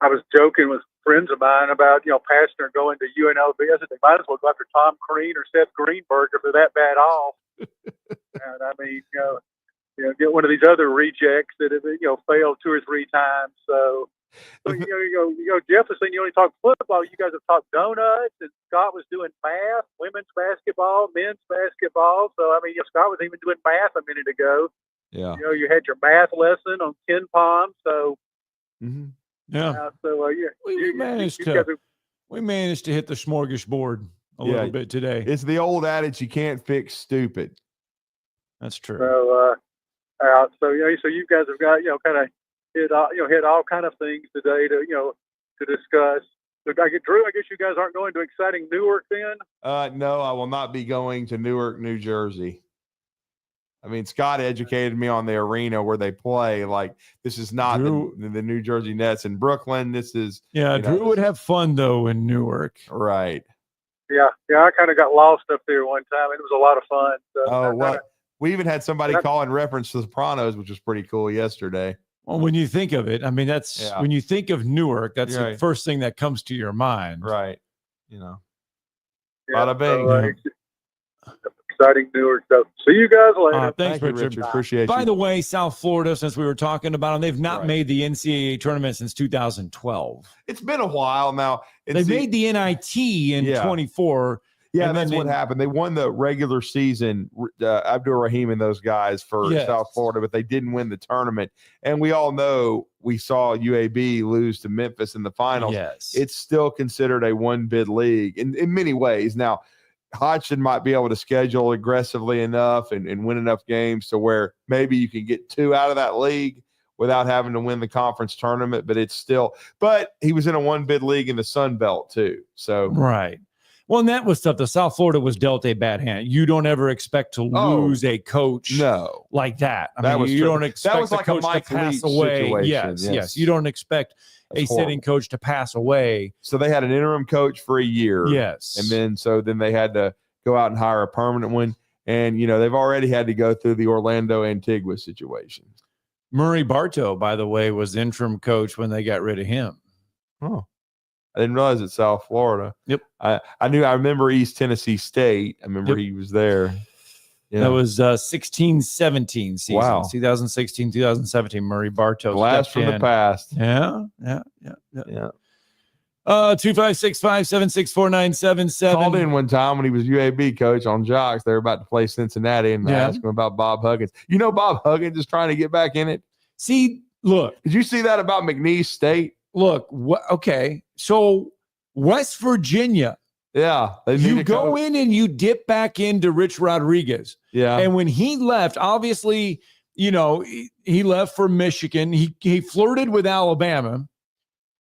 I was joking with friends of mine about Pastner going to UNLV. I said they might as well go after Tom Crean or Seth Greenberg if they're that bad off. And I mean, get one of these other rejects that have failed 2 or 3 times. So. Jefferson, you only talk football. You guys have talked donuts, and Scott was doing math, women's basketball, men's basketball. So, I mean, Scott was even doing math a minute ago.
Yeah.
You had your math lesson on Ken Palm. So,
we managed to hit the smorgasbord a little bit today.
It's the old adage, you can't fix stupid.
That's true.
So, so you guys have got, kind of hit all kind of things today to discuss. So, Drew, I guess you guys aren't going to exciting Newark then?
No, I will not be going to Newark, New Jersey. I mean, Scott educated me on the arena where they play. Like, this is not the New Jersey Nets in Brooklyn. This is
Drew would have fun though in Newark,
right?
Yeah. I kind of got lost up there one time, and it was a lot of fun. So
we even had somebody call in reference to the Sopranos, which was pretty cool yesterday.
Well, when you think of it, I mean, that's when you think of Newark, that's the first thing that comes to your mind.
Right. Bada bing.
Exciting Newark stuff. See you guys later.
Thanks, Richard.
Appreciate
By
you.
the way, South Florida, since we were talking about them, they've not made the NCAA tournament since 2012.
It's been a while now.
They made the NIT in 24.
Yeah,
And
that's
then
what happened. They won the regular season, Abdul Rahim and those guys for
Yes.
South Florida, but they didn't win the tournament. And we all know we saw UAB lose to Memphis in the finals.
Yes.
It's still considered a one-bid league in many ways. Now, Hodgson might be able to schedule aggressively enough and win enough games to where maybe you can get 2 out of that league without having to win the conference tournament, but he was in a one-bid league in the Sun Belt too. So
Right. Well, and that was stuff. The South Florida was dealt a bad hand. You don't ever expect to lose a coach like that. I mean, you don't expect the coach to pass away. Yes. You don't expect a sitting coach to pass away.
So they had an interim coach for a year.
Yes.
And then they had to go out and hire a permanent one. And, they've already had to go through the Orlando Antigua situation.
Murray Bartow, by the way, was interim coach when they got rid of him.
Oh. I didn't realize it's South Florida.
Yep.
I remember East Tennessee State. I remember he was there. Yeah.
That was 16-17 season.
Wow.
2016, 2017. Murray Bartow.
Blast from the past.
Yeah. 256-576-4977.
Called in one time when he was UAB coach on Jocks. They were about to play Cincinnati and asked him about Bob Huggins. Bob Huggins is trying to get back in it.
See, look.
Did you see that about McNeese State?
Look, okay. So West Virginia.
Yeah.
You go in and you dip back into Rich Rodriguez.
Yeah.
And when he left, obviously, he left for Michigan. He flirted with Alabama,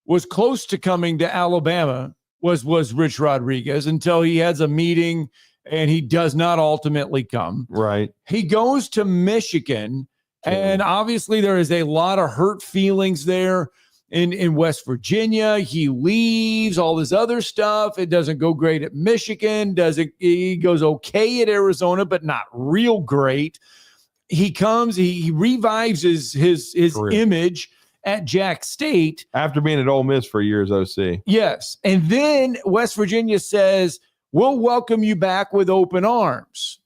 was close to coming to Alabama, was Rich Rodriguez, until he has a meeting and he does not ultimately come.
Right.
He goes to Michigan, and obviously there is a lot of hurt feelings there. In West Virginia, he leaves, all this other stuff. It doesn't go great at Michigan. He goes okay at Arizona, but not real great. He comes, he revives his image at Jack State.
After being at Ole Miss for years, OC.
Yes. And then West Virginia says, we'll welcome you back with open arms.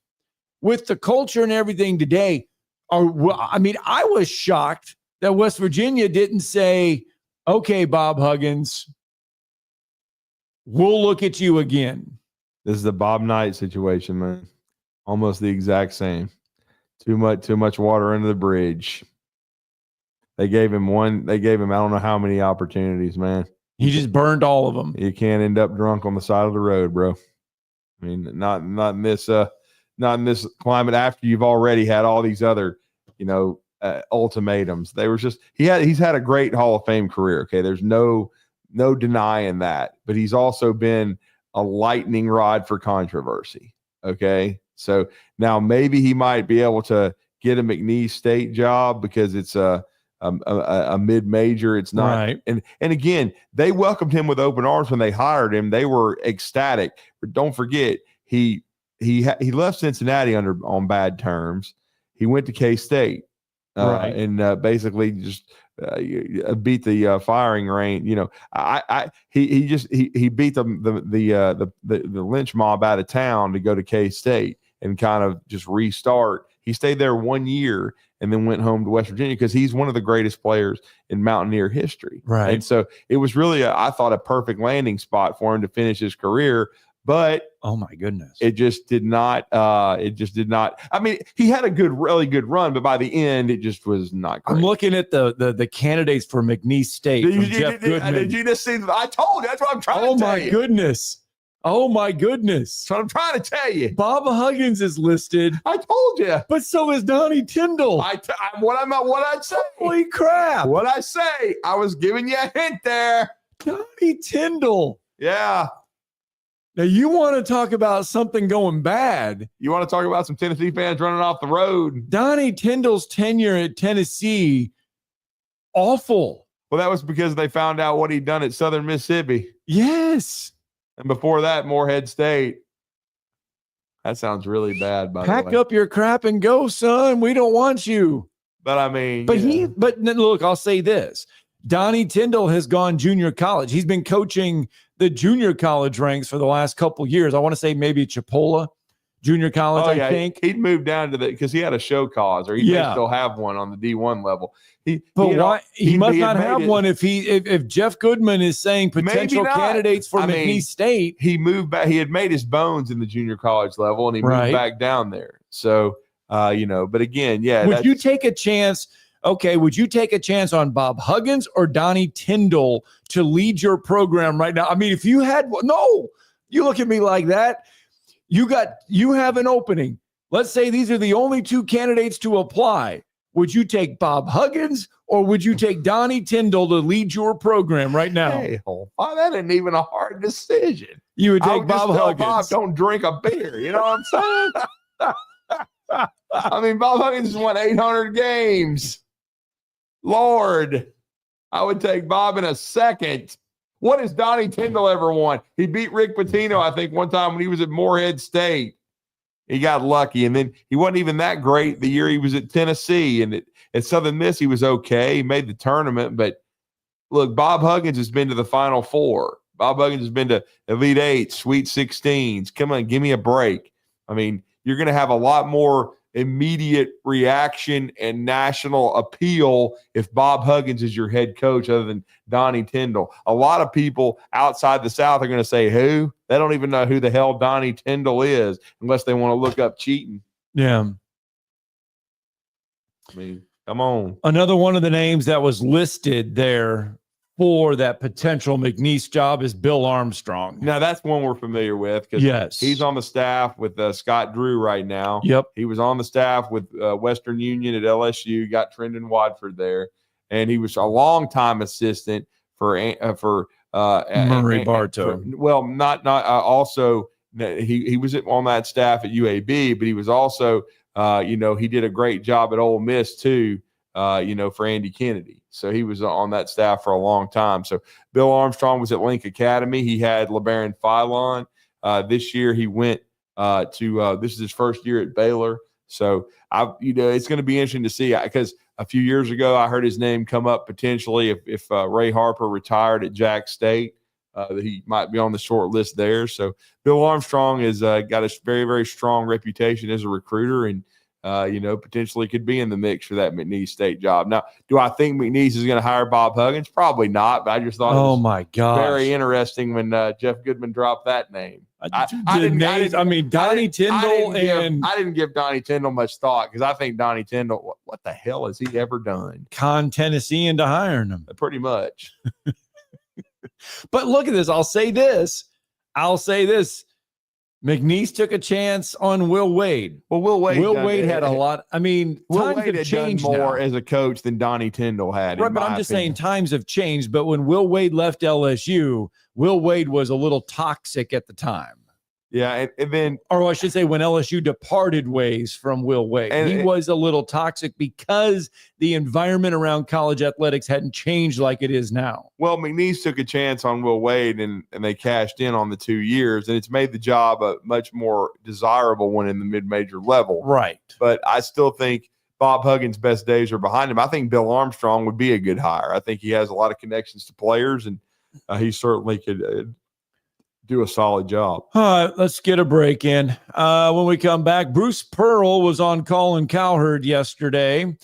With the culture and everything today, I was shocked that West Virginia didn't say, okay, Bob Huggins, we'll look at you again.
This is the Bob Knight situation, man. Almost the exact same. Too much water under the bridge. They gave him I don't know how many opportunities, man.
He just burned all of them.
You can't end up drunk on the side of the road, bro. I mean, not in this climate after you've already had all these other, ultimatums. They were just he's had a great Hall of Fame career. Okay, there's no denying that, but he's also been a lightning rod for controversy. Okay, so now maybe he might be able to get a McNeese State job because it's a mid-major. It's not
right.
And again, they welcomed him with open arms when they hired him. They were ecstatic. But don't forget, he left Cincinnati on bad terms. He went to K-State.
Right.
And basically just beat the firing range. He beat the lynch mob out of town to go to K-State and kind of just restart. He stayed there 1 year and then went home to West Virginia because he's one of the greatest players in Mountaineer history.
Right.
And so it was really, I thought, a perfect landing spot for him to finish his career. But
oh my goodness,
it just did not. I mean, he had a really good run, but by the end, it just was not great.
I'm looking at the candidates for McNeese State.
Did you just see? I told you. That's what I'm trying to tell you.
Oh my goodness. Oh my goodness.
That's what I'm trying to tell you.
Bob Huggins is listed.
I told you.
But so is Donnie Tyndall.
What I'd say.
Holy crap.
What I say. I was giving you a hint there.
Donnie Tyndall.
Yeah.
Now, you want to talk about something going bad.
You want to talk about some Tennessee fans running off the road.
Donnie Tyndall's tenure at Tennessee, awful.
Well, that was because they found out what he'd done at Southern Mississippi.
Yes.
And before that, Morehead State. That sounds really bad, by the way.
Pack up your crap and go, son. We don't want you.
But I mean.
But look, I'll say this. Donnie Tyndall has gone junior college. He's been coaching the junior college ranks for the last couple years. I want to say maybe Chipola junior college, I think.
He'd moved down to because he had a show cause, or he may still have one on the D1 level.
He must not have one if Jeff Goodman is saying potential candidates for McNeese State.
He moved back. He had made his bones in the junior college level, and he moved back down there. So, but again,
Would you take a chance? Okay, would you take a chance on Bob Huggins or Donnie Tyndall to lead your program right now? I mean, if you had you look at me like that. You have an opening. Let's say these are the only two candidates to apply. Would you take Bob Huggins or would you take Donnie Tyndall to lead your program right now?
That isn't even a hard decision.
You would take Bob Huggins.
Bob, don't drink a beer. You know what I'm saying? I mean, Bob Huggins has won 800 games. Lord, I would take Bob in a second. What has Donnie Tyndall ever won? He beat Rick Pitino, I think, one time when he was at Morehead State. He got lucky, and then he wasn't even that great the year he was at Tennessee. And at Southern Miss, he was okay. He made the tournament. But, look, Bob Huggins has been to the Final Four. Bob Huggins has been to Elite Eight, Sweet 16s. Come on, give me a break. I mean, you're going to have a lot more immediate reaction and national appeal if Bob Huggins is your head coach other than Donnie Tyndall. A lot of people outside the South are going to say, who? They don't even know who the hell Donnie Tyndall is unless they want to look up cheating.
Yeah.
I mean, come on.
Another one of the names that was listed there for that potential McNeese job is Bill Armstrong.
Now, that's one we're familiar with because he's on the staff with Scott Drew right now.
Yep.
He was on the staff with Western Union at LSU, got Trendon Watford there, and he was a longtime assistant for
Murray Bartow.
Also he was on that staff at UAB, but he was also he did a great job at Ole Miss too. For Andy Kennedy. So he was on that staff for a long time. So Bill Armstrong was at Link Academy. He had LeBaron Philon. This year he went this is his first year at Baylor. So it's going to be interesting to see because a few years ago I heard his name come up potentially if Ray Harper retired at Jack State, that he might be on the short list there. So Bill Armstrong has got a very, very strong reputation as a recruiter and potentially could be in the mix for that McNeese State job. Now, do I think McNeese is going to hire Bob Huggins? Probably not, but I just thought it was very interesting when Jeff Goodman dropped that name. I didn't give Donnie Tyndall much thought because I think Donnie Tyndall, what the hell has he ever done?
Con Tennessee into hiring him.
Pretty much.
But look at this. I'll say this. McNeese took a chance on Will Wade.
Well, Will Wade
had a lot. I mean,
Will
times
Wade
have
had done
changed
more
now.
as a coach than Donnie Tyndall had.
Right, but I'm just saying times have changed. But when Will Wade left LSU, Will Wade was a little toxic at the time.
Yeah, and then,
or I should say, when LSU departed ways from Will Wade, he was a little toxic because the environment around college athletics hadn't changed like it is now.
Well, McNeese took a chance on Will Wade, and they cashed in on the 2 years, and it's made the job a much more desirable one in the mid-major level.
Right.
But I still think Bob Huggins' best days are behind him. I think Bill Armstrong would be a good hire. I think he has a lot of connections to players, and he certainly could do a solid job.
All right, let's get a break in. When we come back, Bruce Pearl was on Colin Cowherd yesterday.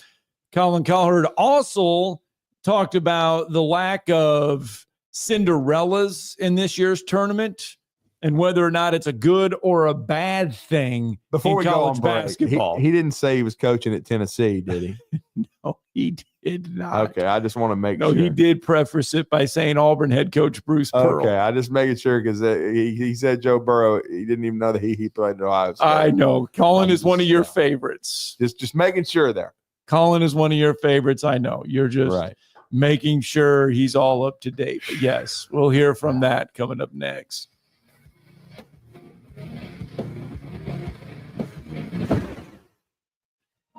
Colin Cowherd also talked about the lack of Cinderellas in this year's tournament and whether or not it's a good or a bad thing
before we
college
go on
basketball.
He didn't say he was coaching at Tennessee, did he?
No, he did not.
Okay, I just want to make sure.
No, he did preface it by saying Auburn head coach Bruce Pearl.
Okay, I just making sure because he said Joe Burrow. He didn't even know that he played at Ohio State.
I know. Colin is one of your favorites.
Just making sure there.
Colin is one of your favorites. I know. You're just making sure he's all up to date. But yes, we'll hear from that coming up next.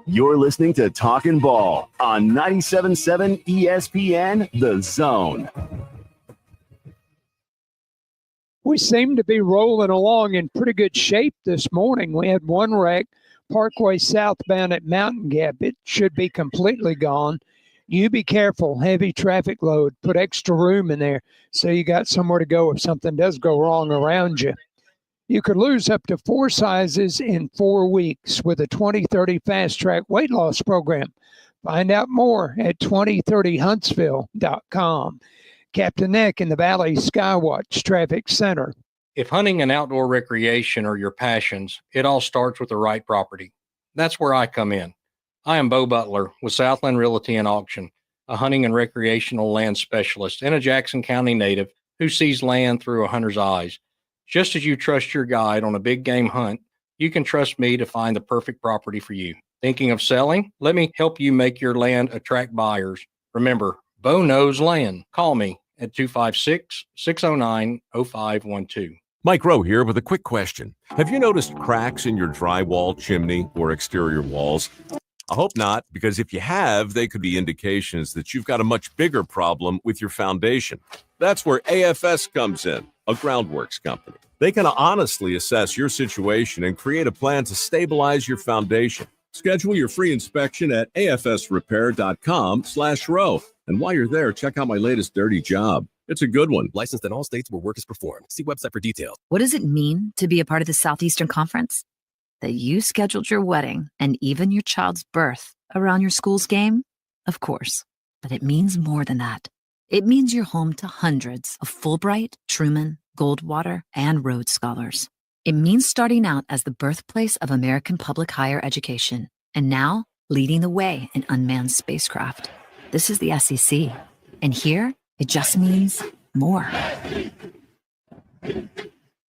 You're listening to Talkin' Ball on 97.7 ESPN, The Zone.
We seem to be rolling along in pretty good shape this morning. We had one wreck, Parkway southbound at Mountain Gap. It should be completely gone. You be careful, heavy traffic load. Put extra room in there so you got somewhere to go if something does go wrong around you. You could lose up to 4 sizes in 4 weeks with a 2030 Fast Track weight loss program. Find out more at 2030huntsville.com. Captain Eck in the Valley Skywatch Traffic Center.
If hunting and outdoor recreation are your passions, it all starts with the right property. That's where I come in. I am Bo Butler with Southland Realty and Auction, a hunting and recreational land specialist and a Jackson County native who sees land through a hunter's eyes. Just as you trust your guide on a big game hunt, you can trust me to find the perfect property for you. Thinking of selling? Let me help you make your land attract buyers. Remember, Bo knows land. Call me at 256-609-0512.
Mike Rowe here with a quick question. Have you noticed cracks in your drywall, chimney, or exterior walls? I hope not, because if you have, they could be indications that you've got a much bigger problem with your foundation. That's where AFS comes in, a groundworks company. They can honestly assess your situation and create a plan to stabilize your foundation. Schedule your free inspection at afsrepair.com/row. And while you're there, check out my latest dirty job. It's a good one.
Licensed in all states where work is performed. See website for details.
What does it mean to be a part of the Southeastern Conference? That you scheduled your wedding and even your child's birth around your school's game? Of course. But it means more than that. It means you're home to hundreds of Fulbright, Truman, Goldwater, and Rhodes Scholars. It means starting out as the birthplace of American public higher education, and now leading the way in unmanned spacecraft. This is the SEC, and here it just means more.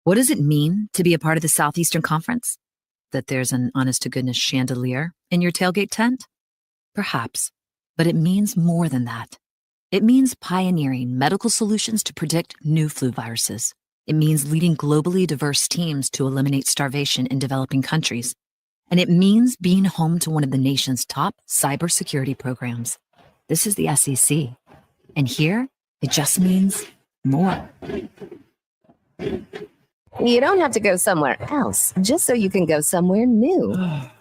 What does it mean to be a part of the Southeastern Conference? That there's an honest-to-goodness chandelier in your tailgate tent? Perhaps, but it means more than that. It means pioneering medical solutions to predict new flu viruses. It means leading globally diverse teams to eliminate starvation in developing countries. And it means being home to one of the nation's top cybersecurity programs. This is the SEC. And here, it just means more.
You don't have to go somewhere else just so you can go somewhere new.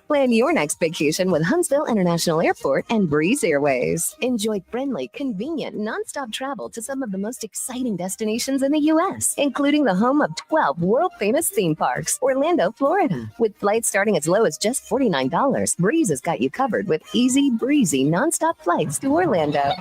Plan your next vacation with Huntsville International Airport and Breeze Airways. Enjoy friendly, convenient, nonstop travel to some of the most exciting destinations in the U.S., including the home of 12 world-famous theme parks, Orlando, Florida. With flights starting as low as just $49, Breeze has got you covered with easy, breezy, nonstop flights to Orlando.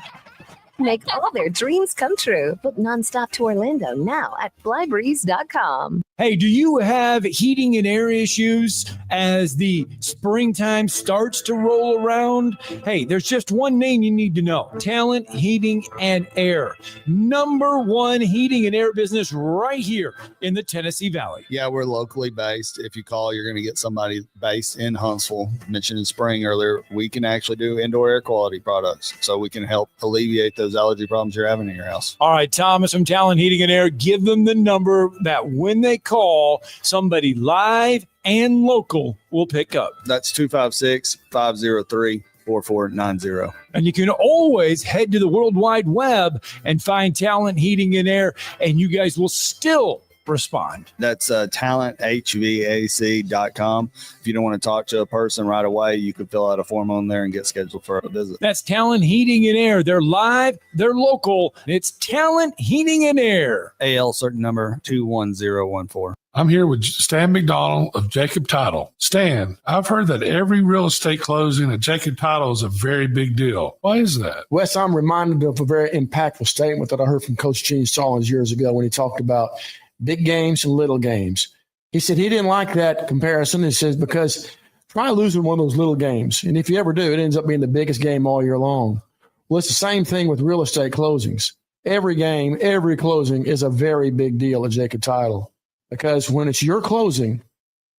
Make all their dreams come true. Book nonstop to Orlando now at flybreeze.com.
Hey, do you have heating and air issues as the springtime starts to roll around? Hey, there's just one name you need to know: Talent Heating and Air. #1 heating and air business right here in the Tennessee Valley.
Yeah, we're locally based. If you call, you're going to get somebody based in Huntsville. Mentioned in spring earlier, we can actually do indoor air quality products, so we can help alleviate those allergy problems you're having in your house.
All right, Thomas from Talent Heating and Air, give them the number that when they call, somebody live and local will pick up.
That's 256-503-4490.
And you can always head to the World Wide Web and find Talent Heating and Air, and you guys will still respond.
That's talenthvac.com. If you don't want to talk to a person right away, you can fill out a form on there and get scheduled for a visit.
That's Talent Heating and Air. They're live, they're local. It's Talent Heating and Air.
AL certain number 21014.
I'm here with Stan McDonald of Jacob Title. Stan, I've heard that every real estate closing at Jacob Title is a very big deal. Why is that?
Wes, I'm reminded of a very impactful statement that I heard from Coach Gene Stallings years ago when he talked about big games and little games. He said he didn't like that comparison. He says, because try losing one of those little games. And if you ever do, it ends up being the biggest game all year long. Well, it's the same thing with real estate closings. Every game, every closing is a very big deal at Jacob Title, because when it's your closing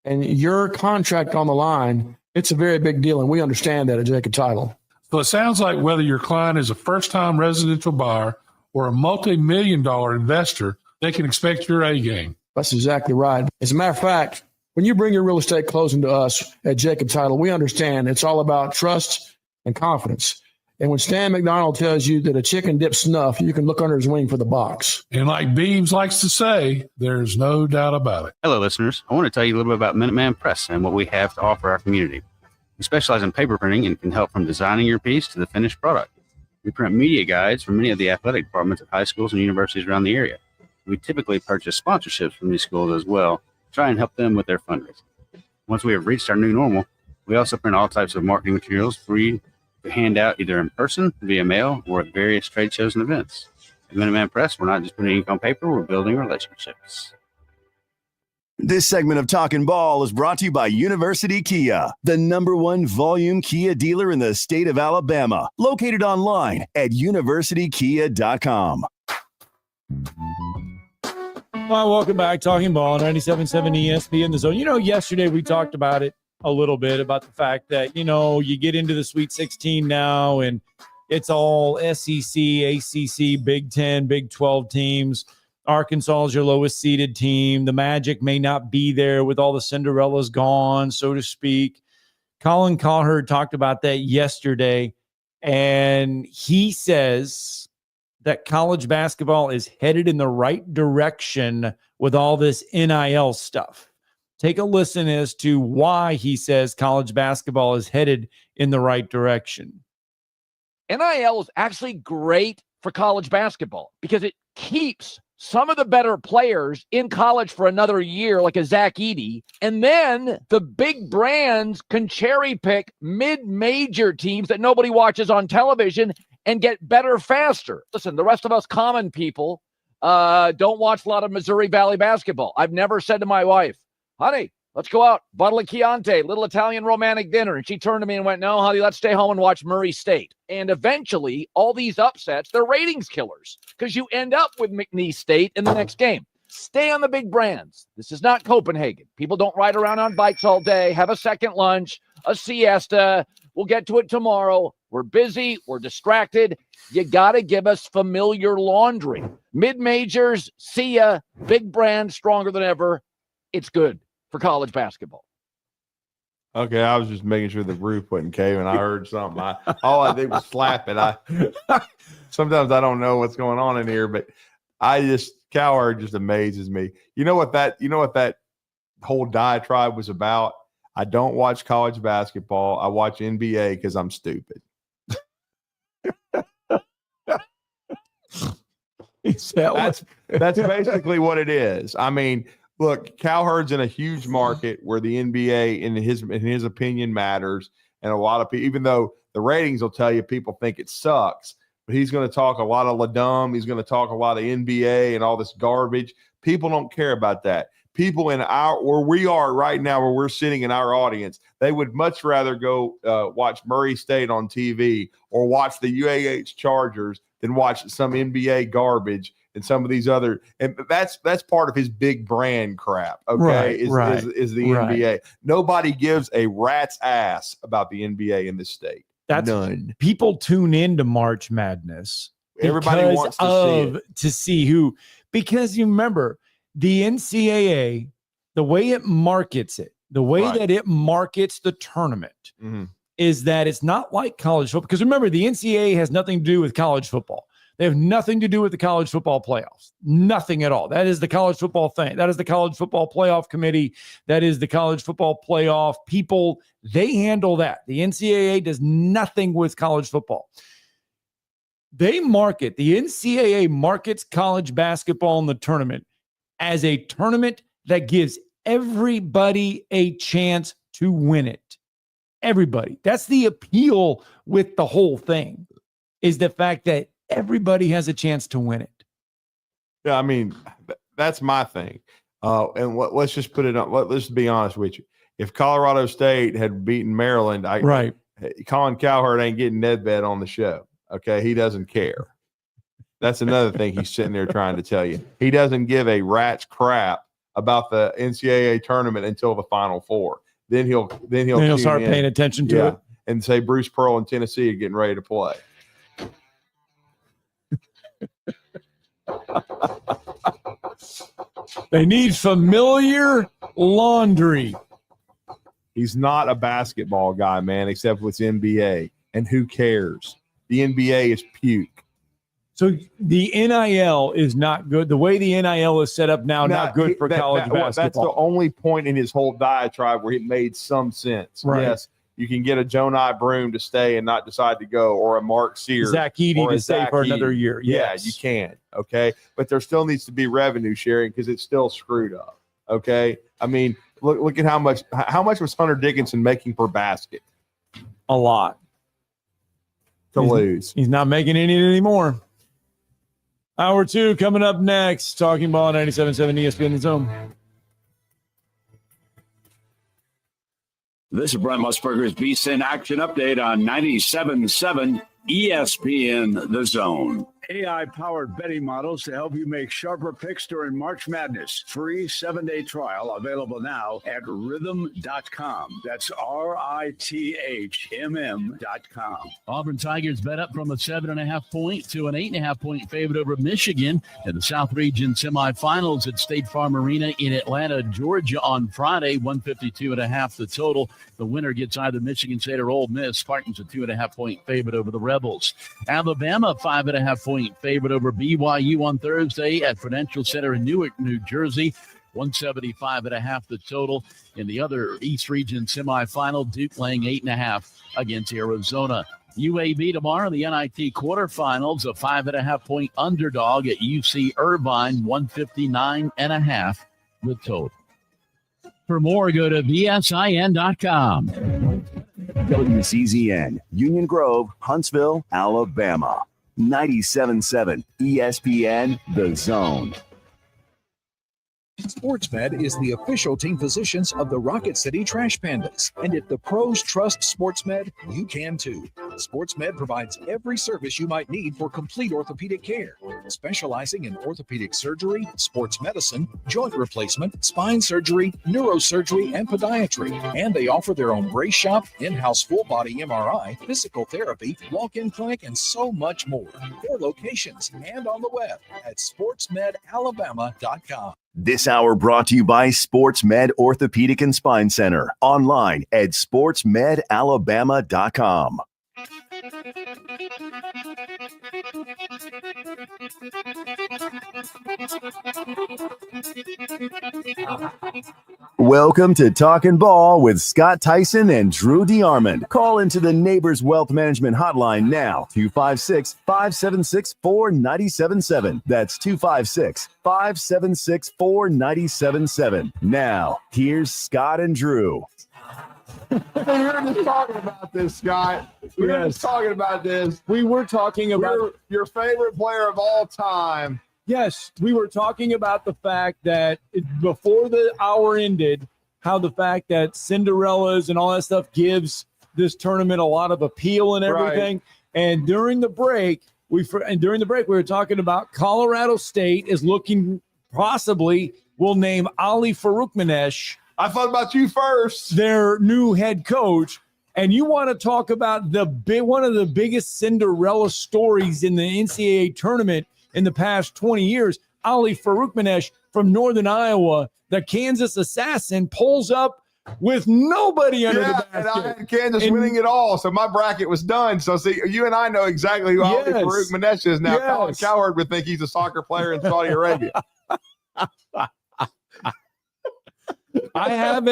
and your contract on the line, it's a very big deal. And we understand that at Jacob Title.
So it sounds like whether your client is a first-time residential buyer or a multi-million-dollar investor, they can expect your A game.
That's exactly right. As a matter of fact, when you bring your real estate closing to us at Jacob Title, we understand it's all about trust and confidence. And when Stan McDonald tells you that a chicken dips snuff, you can look under his wing for the box.
And like Beams likes to say, there's no doubt about it.
Hello, listeners. I want to tell you a little bit about Minuteman Press and what we have to offer our community. We specialize in paper printing and can help from designing your piece to the finished product. We print media guides for many of the athletic departments at high schools and universities around the area. We typically purchase sponsorships from these schools as well try and help them with their fundraising. Once we have reached our new normal, we also print all types of marketing materials for you to hand out either in person, via mail, or at various trade shows and events. At Minuteman Press, we're not just putting ink on paper, we're building relationships.
This segment of Talkin' Ball is brought to you by University Kia, the #1 volume Kia dealer in the state of Alabama. Located online at universitykia.com.
Well, welcome back. Talking Ball, 97.7 ESPN The Zone. Yesterday we talked about it a little bit, about the fact that, you get into the Sweet 16 now, and it's all SEC, ACC, Big 10, Big 12 teams. Arkansas is your lowest seeded team. The Magic may not be there with all the Cinderellas gone, so to speak. Colin Cowherd talked about that yesterday, and he says that college basketball is headed in the right direction with all this NIL stuff. Take a listen as to why he says college basketball is headed in the right direction.
NIL is actually great for college basketball because it keeps some of the better players in college for another year, like a Zach Edey. And then the big brands can cherry pick mid-major teams that nobody watches on television and get better faster. Listen, the rest of us common people don't watch a lot of Missouri Valley basketball. I've never said to my wife, honey, let's go out, bottle of Chianti, little Italian romantic dinner. And she turned to me and went, no, honey, let's stay home and watch Murray State. And eventually, all these upsets, they're ratings killers because you end up with McNeese State in the next game. Stay on the big brands. This is not Copenhagen. People don't ride around on bikes all day, have a second lunch, a siesta. We'll get to it tomorrow. We're busy. We're distracted. You got to give us familiar laundry. Mid-majors, see ya. Big brands, stronger than ever. It's good for college basketball.
Okay, I was just making sure the roof wasn't caving. I heard something. All I did was slap it. Sometimes I don't know what's going on in here, but Cowherd just amazes me. You know what that whole diatribe was about? I don't watch college basketball. I watch NBA because I'm stupid. That's basically what it is. I mean, look, Cowherd's in a huge market where the NBA, in his opinion, matters. And a lot of people, even though the ratings will tell you people think it sucks, but he's going to talk a lot of LaDum. He's going to talk a lot of NBA and all this garbage. People don't care about that. People where we are right now, where we're sitting in our audience, they would much rather go watch Murray State on TV or watch the UAH Chargers than watch some NBA garbage and some of these other. And that's part of his big brand crap. Okay, is the NBA. Nobody gives a rat's ass about the NBA in this state.
That's none. People tune into March Madness.
Everybody wants
to see who, because you remember the NCAA, the way it markets it, the way that it markets the tournament is that it's not like college football. Because remember, the NCAA has nothing to do with college football. They have nothing to do with the college football playoffs. Nothing at all. That is the college football thing. That is the college football playoff committee. That is the college football playoff people. They handle that. The NCAA does nothing with college football. The NCAA markets college basketball in the tournament as a tournament that gives everybody a chance to win it. Everybody. That's the appeal with the whole thing, is the fact that everybody has a chance to win it.
Yeah, I mean, that's my thing. And let's just put it on. Let's be honest with you. If Colorado State had beaten Maryland, Colin Cowherd ain't getting Nedved on the show. Okay, he doesn't care. That's another thing he's sitting there trying to tell you. He doesn't give a rat's crap about the NCAA tournament until the Final Four. Then he'll
start paying attention to it
and say Bruce Pearl and Tennessee are getting ready to play.
They need familiar laundry.
He's not a basketball guy, man, except with NBA. And who cares? The NBA is puke.
So the NIL is not good. The way the NIL is set up now, not good for college basketball.
That's the only point in his whole diatribe where it made some sense.
Right.
Yes, you can get a Jonai Broom to stay and not decide to go, or a Mark Sears.
Zach Edey to stay for another year.
Yes. Yeah, you can. Okay. But there still needs to be revenue sharing because it's still screwed up. Okay. I mean, look at how much was Hunter Dickinson making per basket
A lot.
to lose.
He's not making any anymore. Hour 2 coming up next. Talking Ball 97.7 ESPN The Zone.
This is Brent Musburger's VSiN Action Update on 97.7 ESPN The Zone. AI-powered betting models to help you make sharper picks during March Madness. Free 7-day trial available now at rhythm.com. That's RITHMM.com.
Auburn Tigers bet up from a 7.5 point to an 8.5 point favorite over Michigan in the South Region semifinals at State Farm Arena in Atlanta, Georgia on Friday. 152.5 the total. The winner gets either Michigan State or Ole Miss. Spartans a 2.5 point favorite over the Rebels. Alabama 5.5 point favorite over BYU on Thursday at Prudential Center in Newark, New Jersey. 175.5 the total. In the other East Region semifinal, Duke laying 8.5 against Arizona. UAB tomorrow, the NIT quarterfinals, a 5.5 point underdog at UC Irvine, 159.5 the total. For more, go to VSIN.com.
WCZN, Union Grove, Huntsville, Alabama. 97.7 ESPN The Zone.
SportsMed is the official team physicians of the Rocket City Trash Pandas. And if the pros trust SportsMed, you can too. SportsMed provides every service you might need for complete orthopedic care, specializing in orthopedic surgery, sports medicine, joint replacement, spine surgery, neurosurgery, and podiatry. And they offer their own brace shop, in-house full-body MRI, physical therapy, walk-in clinic, and so much more. 4 locations and on the web at sportsmedalabama.com.
This hour brought to you by SportsMed Orthopedic and Spine Center. Online at sportsmedalabama.com. Welcome to Talkin' Ball with Scott Tyson and Drew DeArmond. Call into the Neighbors Wealth Management Hotline now, 256-576-4977. That's 256-576-4977. Now, here's Scott and Drew.
We were just talking about this, Scott. We were just talking about this.
We were talking about
your favorite player of all time.
Yes, we were talking about the fact that before the hour ended, how the fact that Cinderellas and all that stuff gives this tournament a lot of appeal and everything. Right. And during the break, we were talking about Colorado State is looking possibly will name Ali Faroukmanesh.
I thought about you first.
Their new head coach. And you want to talk about one of the biggest Cinderella stories in the NCAA tournament in the past 20 years. Ali Faroukmanesh from Northern Iowa, the Kansas assassin, pulls up with nobody under the basket.
And I had Kansas winning it all, so my bracket was done. So see, you and I know exactly who Ali Faroukmanesh is now. Colin Cowherd would think he's a soccer player in Saudi Arabia.
I have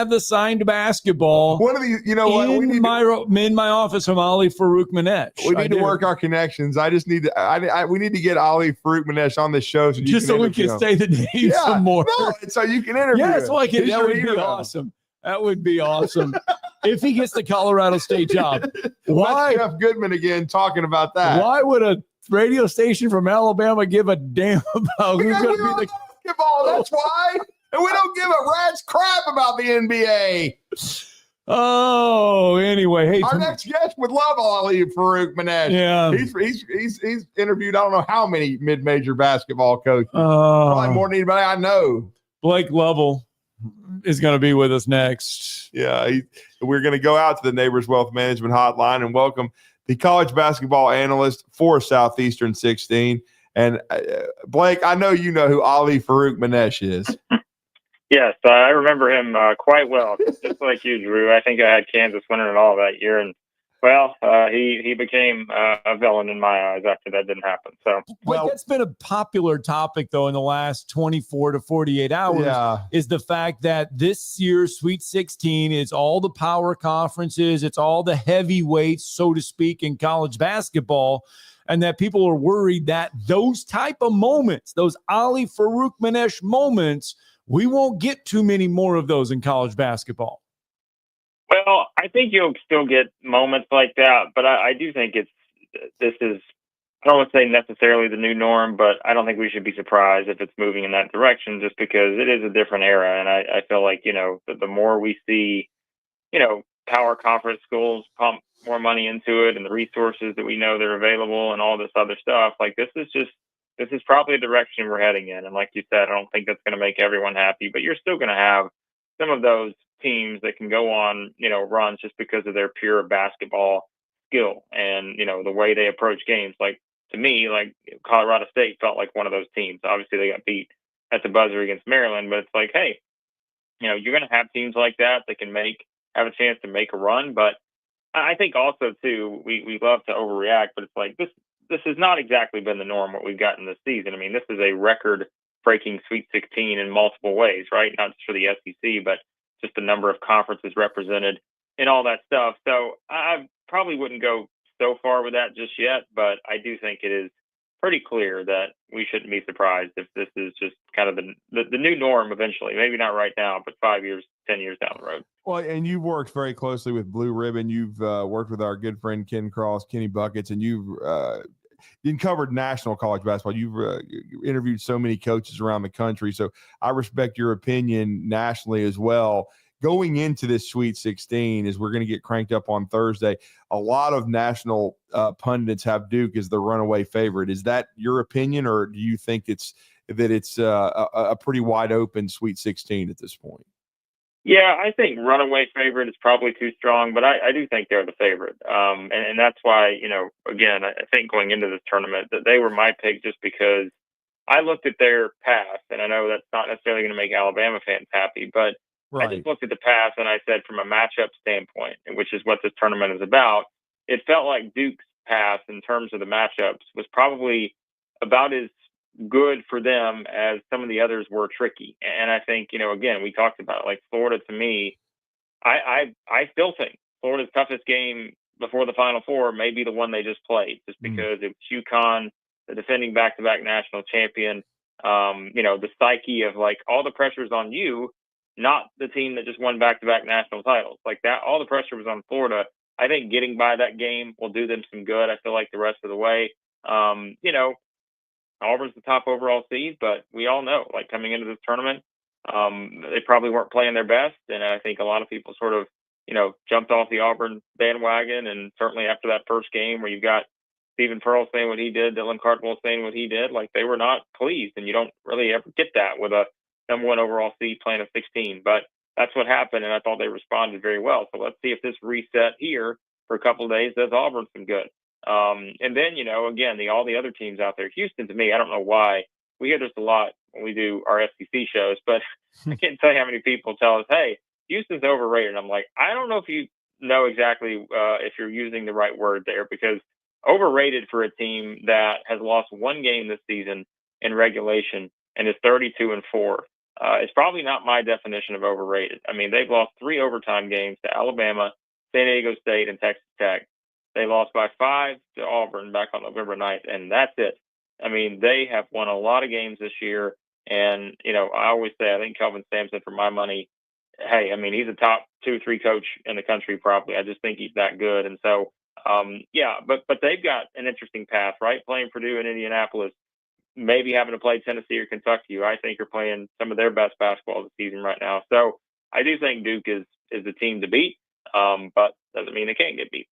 the signed basketball.
One of these, you know what?
In my office from Ali Faroukmanesh.
We need to work our connections. I just need to. We need to get Ali Faroukmanesh on this show, so
we can say the name some more.
No, so you can interview.
Yes, that would be awesome. That would be awesome if he gets the Colorado State job.
Why Jeff Goodman again talking about that?
Why would a radio station from Alabama give a damn about who's going to be the
basketball? That's why. And we don't give a rat's crap about the NBA.
Oh, anyway, hey,
our next guest would love Ali Faroukmanesh.
Yeah,
he's interviewed I don't know how many mid-major basketball coaches. Probably more than anybody I know.
Blake Lovell is going to be with us next.
Yeah, we're going to go out to the Neighbors Wealth Management Hotline and welcome the college basketball analyst for Southeastern 16. And Blake, I know you know who Ali Faroukmanesh is.
Yes, I remember him quite well. Just like you, Drew. I think I had Kansas winning it all that year, and he became a villain in my eyes after that didn't happen. So,
that's been a popular topic though in the last 24 to 48 hours.
Yeah.
Is the fact that this year's Sweet 16 is all the power conferences, it's all the heavyweights, so to speak, in college basketball. And that people are worried that those type of moments, those Ali Faroukmanesh moments, we won't get too many more of those in college basketball.
Well, I think you'll still get moments like that, but I do think this is, I don't want to say necessarily the new norm, but I don't think we should be surprised if it's moving in that direction just because it is a different era. And I feel like, the more we see, power conference schools pump more money into it and the resources that we know they're available and all this other stuff, like this is probably a direction we're heading in. And like you said, I don't think that's going to make everyone happy, but you're still going to have some of those teams that can go on, runs just because of their pure basketball skill and, the way they approach games. Like, to me, like Colorado State felt like one of those teams. Obviously, they got beat at the buzzer against Maryland, but it's like, hey, you're going to have teams like that can have a chance to make a run. But I think also too, we love to overreact, but it's like this has not exactly been the norm what we've gotten this season. I mean, this is a record-breaking Sweet 16 in multiple ways, right? Not just for the SEC, but just the number of conferences represented and all that stuff. So I probably wouldn't go so far with that just yet, but I do think it is pretty clear that we shouldn't be surprised if this is just kind of the new norm eventually. Maybe not right now, but 5 years, 10 years down the road.
Well, and you've worked very closely with Blue Ribbon. You've worked with our good friend Ken Cross, Kenny Buckets, and you've covered national college basketball. You've interviewed so many coaches around the country. So I respect your opinion nationally as well. Going into this Sweet 16, as we're going to get cranked up on Thursday, a lot of national pundits have Duke as the runaway favorite. Is that your opinion, or do you think it's a pretty wide open Sweet 16 at this point?
Yeah, I think runaway favorite is probably too strong, but I do think they're the favorite. And that's why, again, I think going into this tournament that they were my pick just because I looked at their past, and I know that's not necessarily going to make Alabama fans happy, but right. I just looked at the past and I said from a matchup standpoint, which is what this tournament is about, it felt like Duke's past in terms of the matchups was probably about as good for them as some of the others were tricky. And I think, again, we talked about it, like Florida to me, I still think Florida's toughest game before the Final Four may be the one they just played, just because it was UConn, the defending back-to-back national champion, the psyche of like all the pressure's on you, not the team that just won back-to-back national titles. Like that, all the pressure was on Florida. I think getting by that game will do them some good. I feel like the rest of the way, Auburn's the top overall seed, but we all know, like coming into this tournament, they probably weren't playing their best. And I think a lot of people sort of, jumped off the Auburn bandwagon. And certainly after that first game where you've got Stephen Pearl saying what he did, Dylan Cardwell saying what he did, like they were not pleased. And you don't really ever get that with a number one overall seed playing a 16. But that's what happened, and I thought they responded very well. So let's see if this reset here for a couple of days does Auburn some good. And then, again, all the other teams out there. Houston, to me, I don't know why. We hear this a lot when we do our SEC shows, but I can't tell you how many people tell us, hey, Houston's overrated. And I'm like, I don't know if you know exactly if you're using the right word there, because overrated for a team that has lost one game this season in regulation and is 32-4. It's probably not my definition of overrated. I mean, they've lost 3 overtime games to Alabama, San Diego State, and Texas Tech. They lost by 5 to Auburn back on November 9th, and that's it. I mean, they have won a lot of games this year, and, I always say I think Kelvin Sampson, for my money, hey, I mean, he's a top 2-3 coach in the country probably. I just think he's that good. And so, but they've got an interesting path, right? Playing Purdue and Indianapolis, maybe having to play Tennessee or Kentucky, who I think are playing some of their best basketball this season right now. So I do think Duke is the team to beat, but doesn't mean they can't get beat.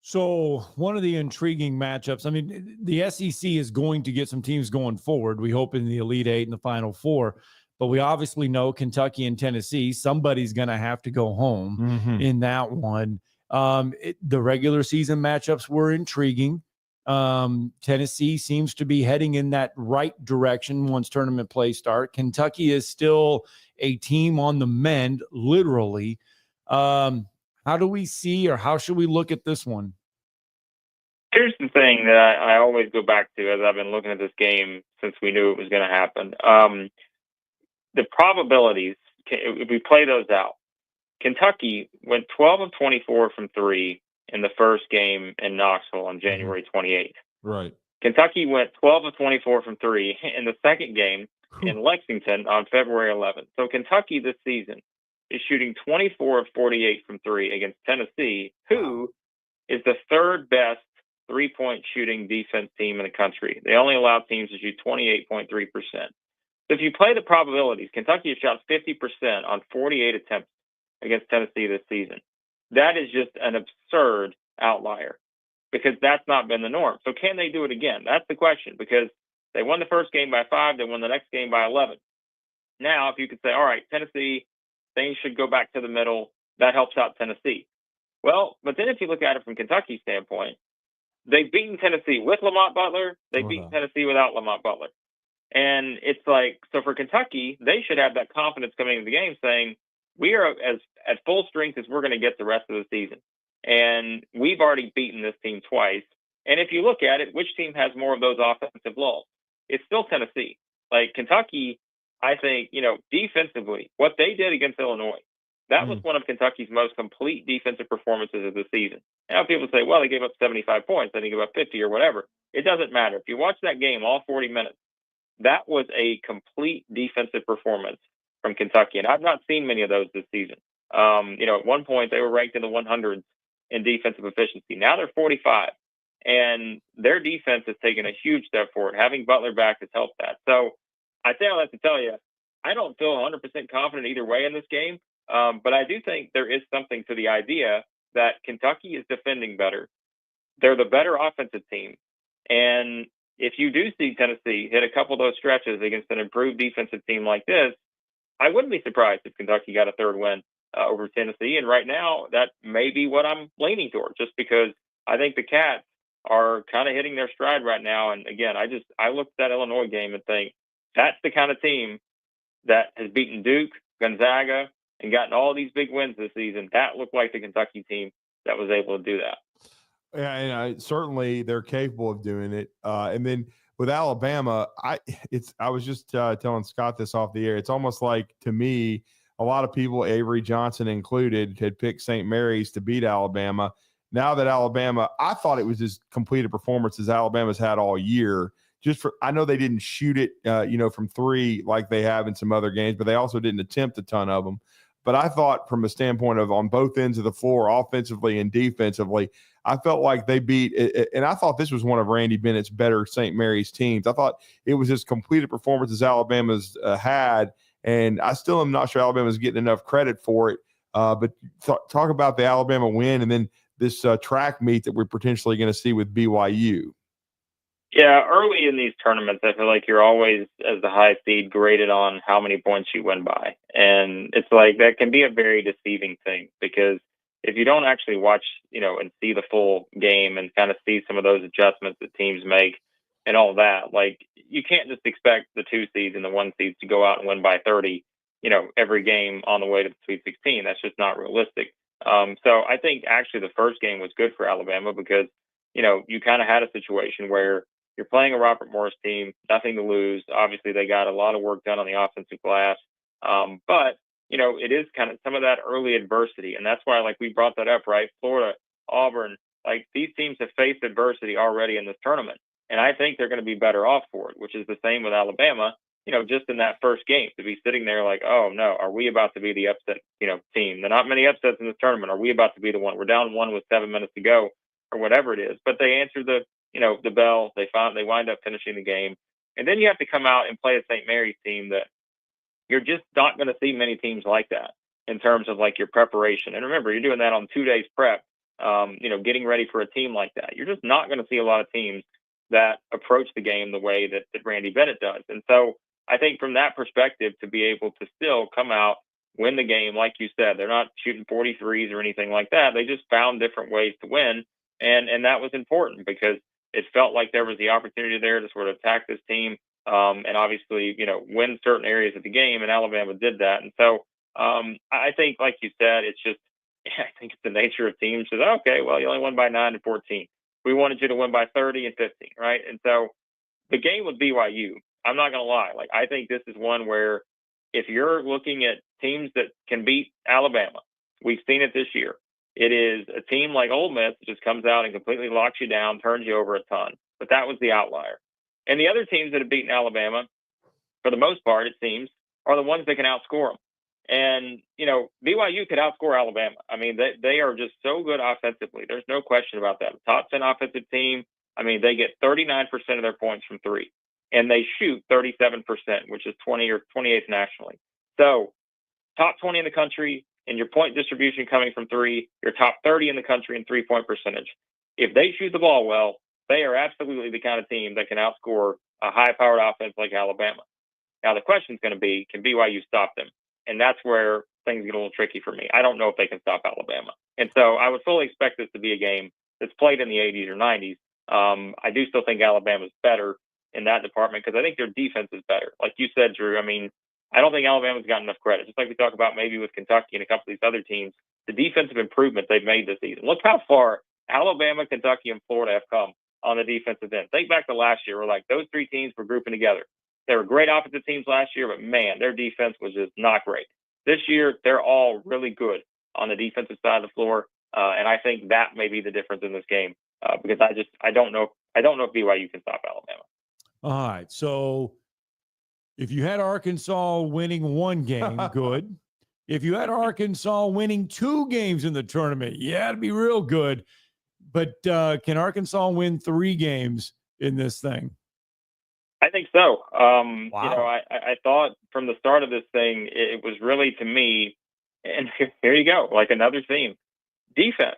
So one of the intriguing matchups, I mean, the SEC is going to get some teams going forward. We hope in the Elite Eight and the Final Four, but we obviously know Kentucky and Tennessee, somebody's going to have to go home in that one. The regular season matchups were intriguing. Tennessee seems to be heading in that right direction once tournament play start. Kentucky is still a team on the mend, literally. How do we see, or how should we look at this one?
Here's the thing that I always go back to as I've been looking at this game since we knew it was going to happen. The probabilities, if we play those out, Kentucky went 12 of 24 from 3 in the first game in Knoxville on January 28th.
Right.
Kentucky went 12 of 24 from 3 in the second game in Lexington on February 11th. So Kentucky this season is shooting 24 of 48 from three against Tennessee, who is the third best three-point shooting defense team in the country. They only allow teams to shoot 28.3%. So if you play the probabilities, Kentucky has shot 50% on 48 attempts against Tennessee this season. That is just an absurd outlier because that's not been the norm. So can they do it again? That's the question, because they won the first game by 5. They won the next game by 11. Now, if you could say, all right, Tennessee, things should go back to the middle, that helps out Tennessee. Well, but then if you look at it from Kentucky's standpoint, they've beaten Tennessee with Lamont Butler. They've beaten Tennessee without Lamont Butler. And it's like, so for Kentucky, they should have that confidence coming into the game saying, we are as at full strength as we're going to get the rest of the season. And we've already beaten this team twice. And if you look at it, which team has more of those offensive lulls? It's still Tennessee. Like Kentucky, I think, defensively, what they did against Illinois, that was one of Kentucky's most complete defensive performances of the season. Now people say, well, they gave up 75 points, then they gave up 50 or whatever. It doesn't matter. If you watch that game all 40 minutes, that was a complete defensive performance from Kentucky. And I've not seen many of those this season. At one point they were ranked in the 100s in defensive efficiency. Now they're 45. And their defense has taken a huge step forward. Having Butler back has helped that. So I say all that to tell you, I don't feel 100% confident either way in this game. But I do think there is something to the idea that Kentucky is defending better. They're the better offensive team. And if you do see Tennessee hit a couple of those stretches against an improved defensive team like this, I wouldn't be surprised if Kentucky got a third win over Tennessee. And right now, that may be what I'm leaning toward, just because I think the Cats are kind of hitting their stride right now. And again, I looked at that Illinois game and think that's the kind of team that has beaten Duke, Gonzaga, and gotten all these big wins this season. That looked like the Kentucky team that was able to do that.
Yeah, and certainly they're capable of doing it. And then with Alabama, I was just telling Scott this off the air. It's almost like, to me, a lot of people, Avery Johnson included, had picked St. Mary's to beat Alabama. Now that Alabama, I thought it was as complete a performance as Alabama's had all year. I know they didn't shoot it, from three like they have in some other games, but they also didn't attempt a ton of them. But I thought from a standpoint of on both ends of the floor, offensively and defensively, I felt like they beat it. And I thought this was one of Randy Bennett's better St. Mary's teams. I thought it was as complete a performance as Alabama's had. And I still am not sure Alabama's getting enough credit for it. But talk about the Alabama win and then this track meet that we're potentially going to see with BYU.
Yeah, early in these tournaments, I feel like you're always, as the high seed, graded on how many points you win by. And it's like that can be a very deceiving thing, because if you don't actually watch, and see the full game and kind of see some of those adjustments that teams make and all that, like you can't just expect the 2 seeds and the 1 seeds to go out and win by 30, every game on the way to the Sweet 16. That's just not realistic. So I think actually the first game was good for Alabama because, you kind of had a situation where you're playing a Robert Morris team, nothing to lose. Obviously, they got a lot of work done on the offensive glass. But, it is kind of some of that early adversity. And that's why, like, we brought that up, right? Florida, Auburn, like, these teams have faced adversity already in this tournament. And I think they're going to be better off for it, which is the same with Alabama, just in that first game, to be sitting there like, oh, no, are we about to be the upset, team? There are not many upsets in this tournament. Are we about to be the one? We're down 1 with 7 minutes to go or whatever it is. But they answered the bell. They wind up finishing the game. And then you have to come out and play a St. Mary's team that you're just not going to see many teams like that in terms of like your preparation. And remember, you're doing that on 2 days prep, getting ready for a team like that. You're just not going to see a lot of teams that approach the game the way that Randy Bennett does. And so I think from that perspective, to be able to still come out, win the game, like you said, they're not shooting 43s or anything like that. They just found different ways to win. And that was important because it felt like there was the opportunity there to sort of attack this team and obviously, win certain areas of the game. And Alabama did that. And so I think, like you said, I think it's the nature of teams that, okay, well, you only won by 9 and 14. We wanted you to win by 30 and 15, right? And so the game with BYU, I'm not going to lie. Like, I think this is one where if you're looking at teams that can beat Alabama, we've seen it this year. It is a team like Ole Miss that just comes out and completely locks you down, turns you over a ton. But that was the outlier. And the other teams that have beaten Alabama, for the most part, it seems, are the ones that can outscore them. And, BYU could outscore Alabama. I mean, they are just so good offensively. There's no question about that. Top 10 offensive team. I mean, they get 39% of their points from three, and they shoot 37%, which is 20 or 28th nationally. So top 20 in the country in your point distribution coming from three, you're top 30 in the country in 3-point percentage. If they shoot the ball well, they are absolutely the kind of team that can outscore a high-powered offense like Alabama. Now, the question is going to be, can BYU stop them? And that's where things get a little tricky for me. I don't know if they can stop Alabama. And so I would fully expect this to be a game that's played in the 80s or 90s. I do still think Alabama's better in that department because I think their defense is better. Like you said, Drew, I mean, I don't think Alabama's got enough credit. Just like we talk about maybe with Kentucky and a couple of these other teams, the defensive improvements they've made this season. Look how far Alabama, Kentucky, and Florida have come on the defensive end. Think back to last year. We're like, those three teams were grouping together. They were great offensive teams last year, but man, their defense was just not great. This year, they're all really good on the defensive side of the floor, and I think that may be the difference in this game because I don't know if BYU can stop Alabama.
All right, so if you had Arkansas winning one game, good. If you had Arkansas winning 2 games in the tournament, yeah, it'd be real good. But can Arkansas win 3 games in this thing?
I think so. Wow. I thought from the start of this thing, it was really, to me, and here you go, like another theme, defense.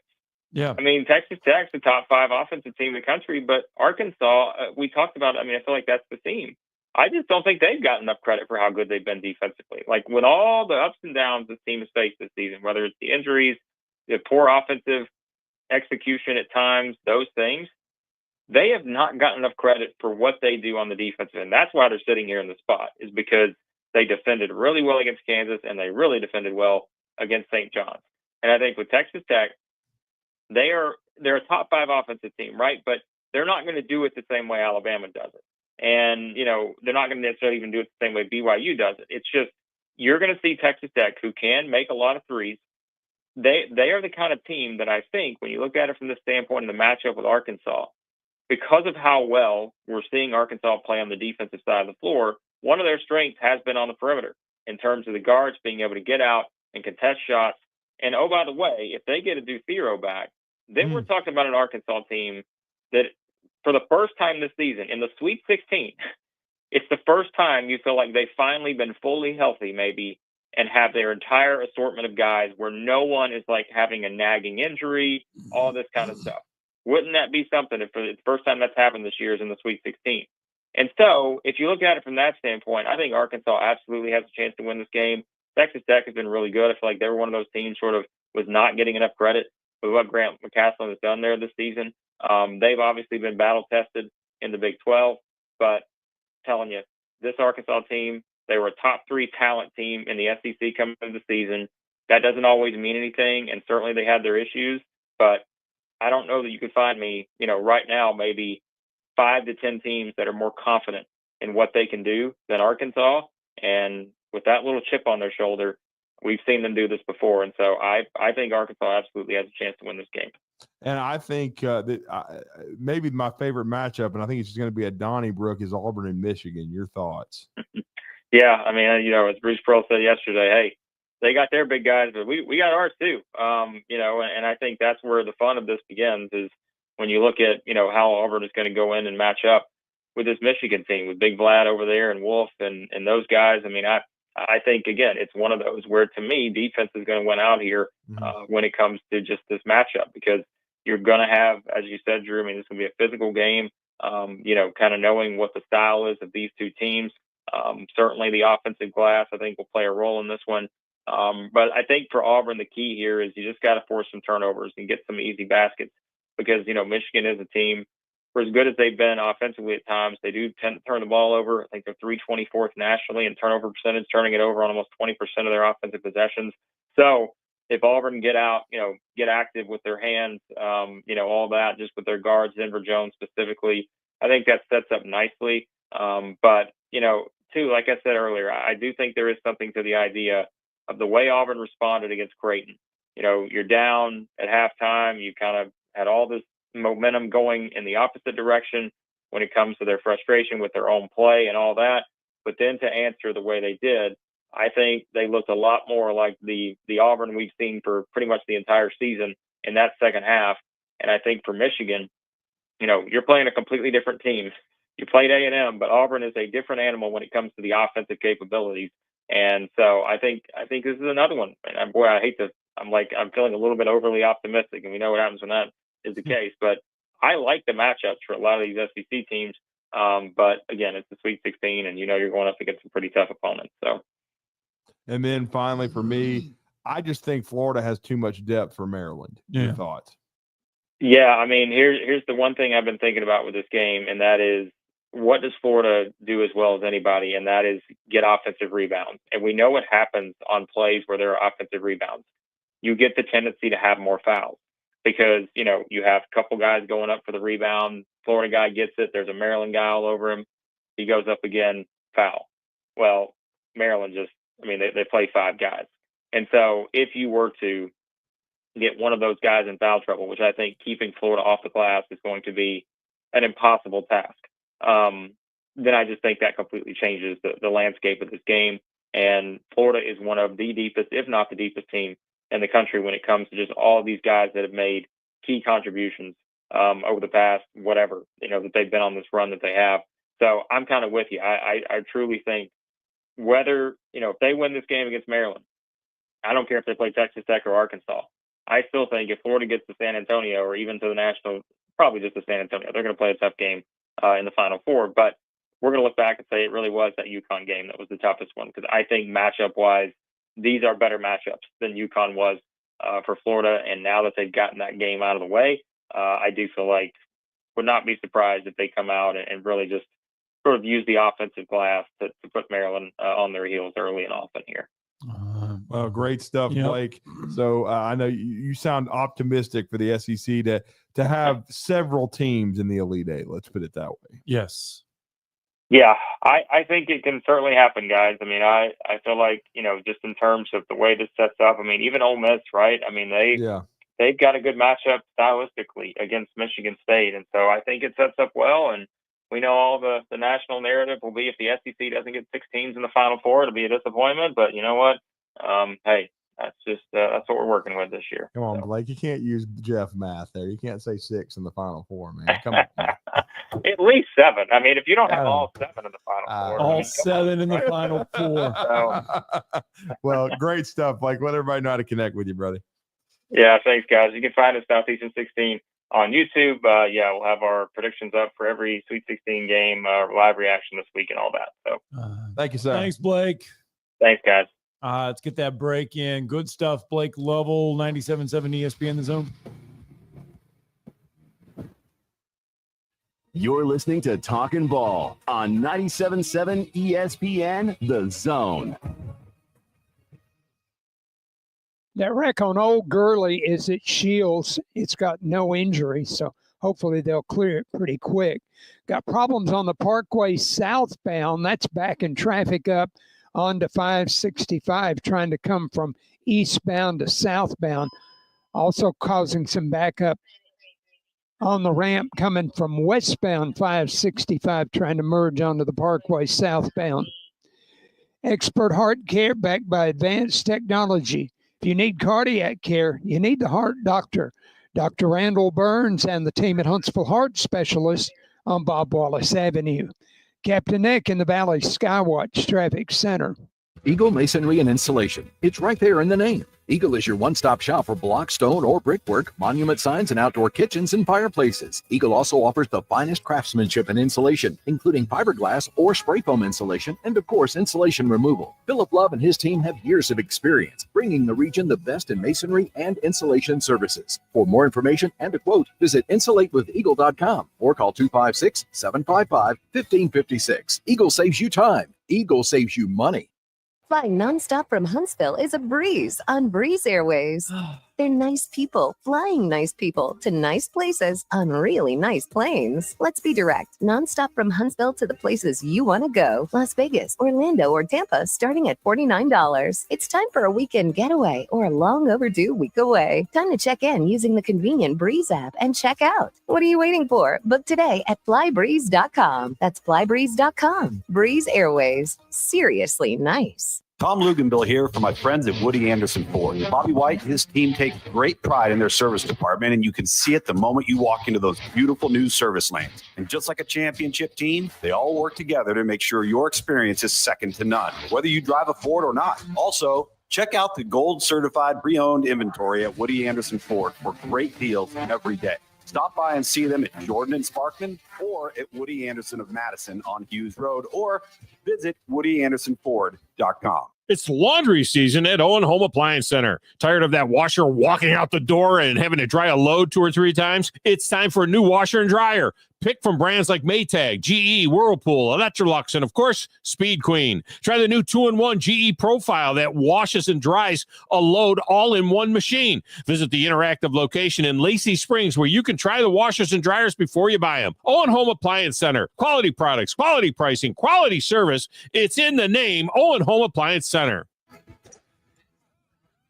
Yeah.
I mean, Texas Tech's the top 5 offensive team in the country, but Arkansas, we talked about, I mean, I feel like that's the theme. I just don't think they've got enough credit for how good they've been defensively. Like, with all the ups and downs this team has faced this season, whether it's the injuries, the poor offensive execution at times, those things, they have not gotten enough credit for what they do on the defensive end. That's why they're sitting here in the spot, is because they defended really well against Kansas and they really defended well against St. John's. And I think with Texas Tech, they're a top 5 offensive team, right? But they're not going to do it the same way Alabama does it. And, they're not going to necessarily even do it the same way BYU does it. It's just, you're going to see Texas Tech, who can make a lot of threes. They are the kind of team that I think, when you look at it from the standpoint of the matchup with Arkansas, because of how well we're seeing Arkansas play on the defensive side of the floor, one of their strengths has been on the perimeter in terms of the guards being able to get out and contest shots. And, oh, by the way, if they get a Dufiro back, then we're talking about an Arkansas team that, for the first time this season, in the Sweet 16, it's the first time you feel like they've finally been fully healthy, maybe, and have their entire assortment of guys where no one is like having a nagging injury, all this kind of stuff. Wouldn't that be something if the first time that's happened this year is in the Sweet 16? And so, if you look at it from that standpoint, I think Arkansas absolutely has a chance to win this game. Texas Tech has been really good. I feel like they were one of those teams sort of was not getting enough credit with what Grant McCasland has done there this season. They've obviously been battle-tested in the Big 12, but telling you, this Arkansas team, they were a top 3 talent team in the SEC coming into the season. That doesn't always mean anything, and certainly they had their issues, but I don't know that you could find me, right now, maybe 5 to 10 teams that are more confident in what they can do than Arkansas. And with that little chip on their shoulder, we've seen them do this before. And so I think Arkansas absolutely has a chance to win this game.
And I think that maybe my favorite matchup, and I think it's just going to be at Donnybrook, is Auburn and Michigan. Your thoughts?
Yeah, I mean, as Bruce Pearl said yesterday, hey, they got their big guys, but we got ours too. And I think that's where the fun of this begins, is when you look at, how Auburn is going to go in and match up with this Michigan team, with Big Vlad over there and Wolf and those guys. I mean, I think, again, it's one of those where, to me, defense is going to win out here when it comes to just this matchup, because you're going to have, as you said, Drew, I mean, this is going to be a physical game, kind of knowing what the style is of these two teams. Certainly the offensive glass, I think, will play a role in this one. But I think for Auburn, the key here is you just got to force some turnovers and get some easy baskets, because, Michigan is a team, for as good as they've been offensively at times, they do tend to turn the ball over. I think they're 324th nationally in turnover percentage, turning it over on almost 20% of their offensive possessions. So if Auburn get out, get active with their hands, all that, just with their guards, Denver Jones specifically, I think that sets up nicely. But, too, like I said earlier, I do think there is something to the idea of the way Auburn responded against Creighton. You're down at halftime. You kind of had all this momentum going in the opposite direction when it comes to their frustration with their own play and all that. But then to answer the way they did, I think they looked a lot more like the Auburn we've seen for pretty much the entire season in that second half. And I think for Michigan, you're playing a completely different team. You played A&M, but Auburn is a different animal when it comes to the offensive capabilities. And so I think this is another one. And boy, I hate to. I'm feeling a little bit overly optimistic, and we know what happens when that is the case. But I like the matchups for a lot of these SEC teams. But again, it's the Sweet 16, and you're going up against some pretty tough opponents. So.
And then finally, for me, I just think Florida has too much depth for Maryland.
Yeah.
Your thoughts?
Yeah, I mean, here's the one thing I've been thinking about with this game, and that is, what does Florida do as well as anybody, and that is get offensive rebounds. And we know what happens on plays where there are offensive rebounds. You get the tendency to have more fouls because, you have a couple guys going up for the rebound. Florida guy gets it. There's a Maryland guy all over him. He goes up again, foul. Well, Maryland they play 5 guys. And so if you were to get one of those guys in foul trouble, which I think keeping Florida off the glass is going to be an impossible task, then I just think that completely changes the landscape of this game. And Florida is one of the deepest, if not the deepest team in the country when it comes to just all of these guys that have made key contributions over the past, whatever, that they've been on this run that they have. So I'm kind of with you. I truly think whether, if they win this game against Maryland, I don't care if they play Texas Tech or Arkansas. I still think if Florida gets to San Antonio or even to the national, probably just to San Antonio, they're going to play a tough game in the Final Four. But we're going to look back and say it really was that UConn game that was the toughest one, because I think matchup-wise, these are better matchups than UConn was for Florida. And now that they've gotten that game out of the way, I do feel like would not be surprised if they come out and really just sort of use the offensive glass to put Maryland on their heels early and often here.
Well, great stuff,
Yep.
Blake. So I know you sound optimistic for the SEC to have several teams in the Elite Eight. Let's put it that way.
Yes.
Yeah, I think it can certainly happen, guys. I mean, I feel like, just in terms of the way this sets up, I mean, even Ole Miss, right? I mean, they've got a good matchup stylistically against Michigan State. And so I think it sets up well. And we know all the national narrative will be if the SEC doesn't get 6 teams in the Final Four, it'll be a disappointment. But you know what? Hey, that's just that's what we're working with this year.
Come on, Blake. You can't use Jeff math there. You can't say 6 in the Final Four, man. Come on.
At least 7. I mean, if you don't have all 7 in the Final Four.
All 7 in the Final Four.
So,
well, great stuff, Blake. Let everybody know how to connect with you, brother.
Yeah, thanks, guys. You can find us Southeastern 16 on YouTube. We'll have our predictions up for every Sweet 16 game, live reaction this week and all that. So,
thank you, sir.
Thanks, Blake.
Thanks, guys.
Let's get that break in. Good stuff, Blake Lovell, 97.7 ESPN The Zone.
You're listening to Talkin' Ball on 97.7 ESPN The Zone.
That wreck on Old Gurley is at Shields. It's got no injury, so hopefully they'll clear it pretty quick. Got problems on the Parkway southbound. That's backing traffic up onto 565, trying to come from eastbound to southbound. Also causing some backup on the ramp coming from westbound 565, trying to merge onto the Parkway southbound. Expert heart care backed by advanced technology. If you need cardiac care, you need the heart doctor. Dr. Randall Burns and the team at Huntsville Heart Specialists on Bob Wallace Avenue. Captain Nick in the Valley Skywatch Traffic Center.
Eagle Masonry and Installation. It's right there in the name. Eagle is your one-stop shop for block, stone, or brickwork, monument signs, and outdoor kitchens and fireplaces. Eagle also offers the finest craftsmanship and insulation, including fiberglass or spray foam insulation, and of course, insulation removal. Philip Love and his team have years of experience, bringing the region the best in masonry and insulation services. For more information and a quote, visit insulatewitheagle.com or call 256-755-1556. Eagle saves you time. Eagle saves you money.
Flying nonstop from Huntsville is a breeze on Breeze Airways. They're nice people, flying nice people to nice places on really nice planes. Let's be direct. Nonstop from Huntsville to the places you want to go. Las Vegas, Orlando, or Tampa, starting at $49. It's time for a weekend getaway or a long overdue week away. Time to check in using the convenient Breeze app and check out. What are you waiting for? Book today at flybreeze.com. That's flybreeze.com. Breeze Airways. Seriously nice.
Tom Luganville here from my friends at Woody Anderson Ford. Bobby White and his team take great pride in their service department, and you can see it the moment you walk into those beautiful new service lanes. And just like a championship team, they all work together to make sure your experience is second to none, whether you drive a Ford or not. Also, check out the gold certified pre-owned inventory at Woody Anderson Ford for great deals every day. Stop by and see them at Jordan and Sparkman or at Woody Anderson of Madison on Hughes Road, or visit WoodyAndersonFord.com.
It's laundry season at Owen Home Appliance Center. Tired of that washer walking out the door and having to dry a load 2 or 3 times? It's time for a new washer and dryer. Pick from brands like Maytag, GE, Whirlpool, Electrolux, and of course, Speed Queen. Try the new 2-in-1 GE Profile that washes and dries a load all in one machine. Visit the interactive location in Lacey Springs where you can try the washers and dryers before you buy them. Owen Home Appliance Center. Quality products, quality pricing, quality service. It's in the name, Owen Home Appliance Center.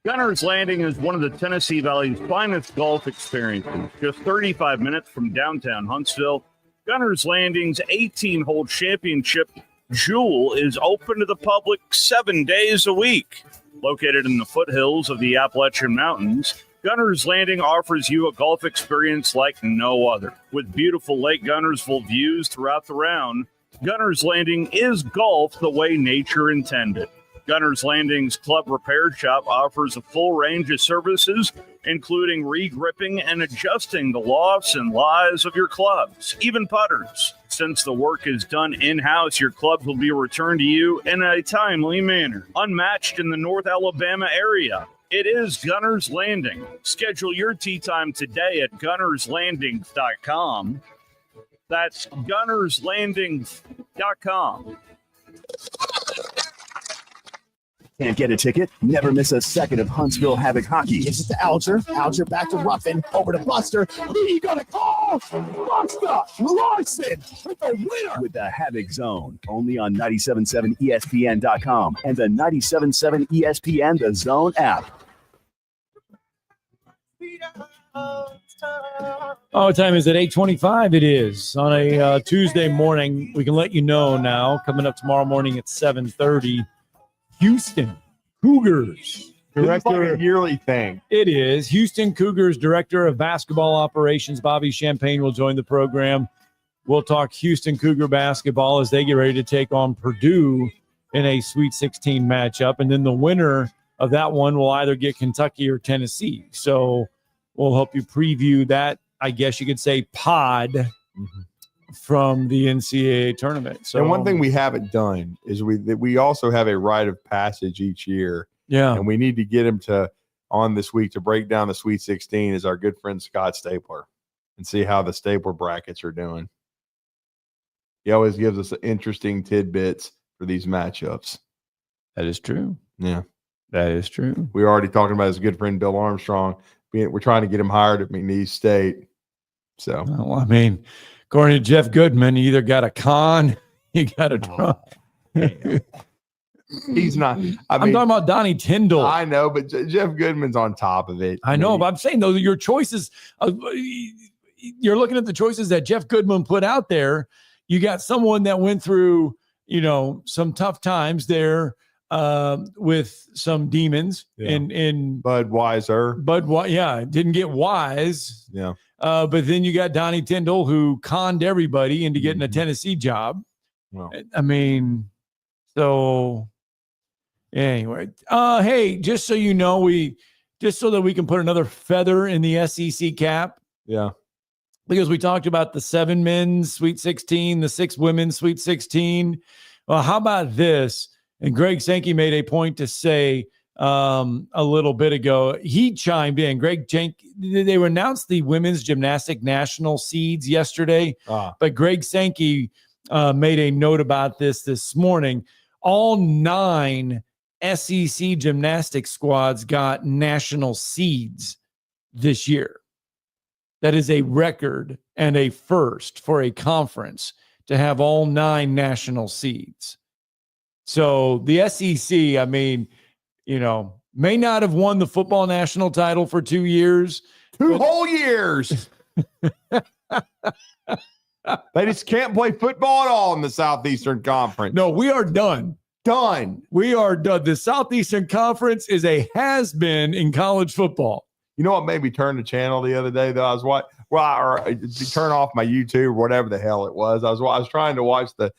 Gunner's Landing is one of the Tennessee Valley's finest golf experiences. Just 35 minutes from downtown Huntsville, Gunner's Landing's 18-hole championship jewel is open to the public 7 days a week. Located in the foothills of the Appalachian Mountains, Gunner's Landing offers you a golf experience like no other. With beautiful Lake Gunnersville views throughout the round, Gunner's Landing is golf the way nature intended. Gunner's Landing's Club Repair Shop offers a full range of services, including re-gripping and adjusting the lofts and lies of your clubs, even putters. Since the work is done in-house, your clubs will be returned to you in a timely manner. Unmatched in the North Alabama area, it is Gunner's Landing. Schedule your tee time today at gunnerslandings.com. That's gunnerslandings.com.
Can't get a ticket? Never miss a second of Huntsville Havoc hockey.
Gives it to Alger. Alger back to Ruffin. Over to Buster. Who you gonna call? Buster Larson with the winner.
With the Havoc Zone. Only on 97.7 ESPN.com and the 97.7 ESPN The Zone app.
Oh, what time is it? 8:25 it is. On a Tuesday morning, we can let you know now, coming up tomorrow morning at 7:30, Houston Cougars
It's like a yearly thing.
It is. Houston Cougars Director of Basketball Operations, Bobby Champagne, will join the program. We'll talk Houston Cougar basketball as they get ready to take on Purdue in a Sweet 16 matchup. And then the winner of that one will either get Kentucky or Tennessee. So we'll help you preview that, I guess you could say, pod from the NCAA tournament. So,
and one thing we haven't done is we also have a rite of passage each year.
Yeah.
And we need to get him on this week to break down the Sweet 16 is our good friend Scott Stapler and see how the Stapler brackets are doing. He always gives us interesting tidbits for these matchups.
That is true.
Yeah.
That is true.
We were already talking about his good friend Bill Armstrong. We're trying to get him hired at McNeese State. So,
well, I mean, according to Jeff Goodman, you either got a con, you got a draw.
He's not.
I'm talking about Donnie Tyndall.
I know, but Jeff Goodman's on top of it.
I know, but I'm saying, though, your choices, you're looking at the choices that Jeff Goodman put out there. You got someone that went through, some tough times there with some demons in
Budweiser.
Yeah, didn't get wise.
Yeah.
But then you got Donnie Tyndall, who conned everybody into getting a Tennessee job.
Well,
I mean, so anyway, hey, just so you know, just so that we can put another feather in the SEC cap.
Yeah.
Because we talked about the 7 men's Sweet 16, the 6 women's Sweet 16. Well, how about this? And Greg Sankey made a point to say a little bit ago. He chimed in. They announced the women's gymnastic national seeds yesterday, but Greg Sankey made a note about this morning. All 9 SEC gymnastics squads got national seeds this year. That is a record and a first for a conference to have all 9 national seeds. So the SEC, I mean, may not have won the football national title for 2 years.
2 whole years. They just can't play football at all in the Southeastern Conference.
No, we are done. We are done. The Southeastern Conference is a has-been in college football.
You know what made me turn the channel the other day, though? I was turn off my YouTube or whatever the hell it was. I was trying to watch the,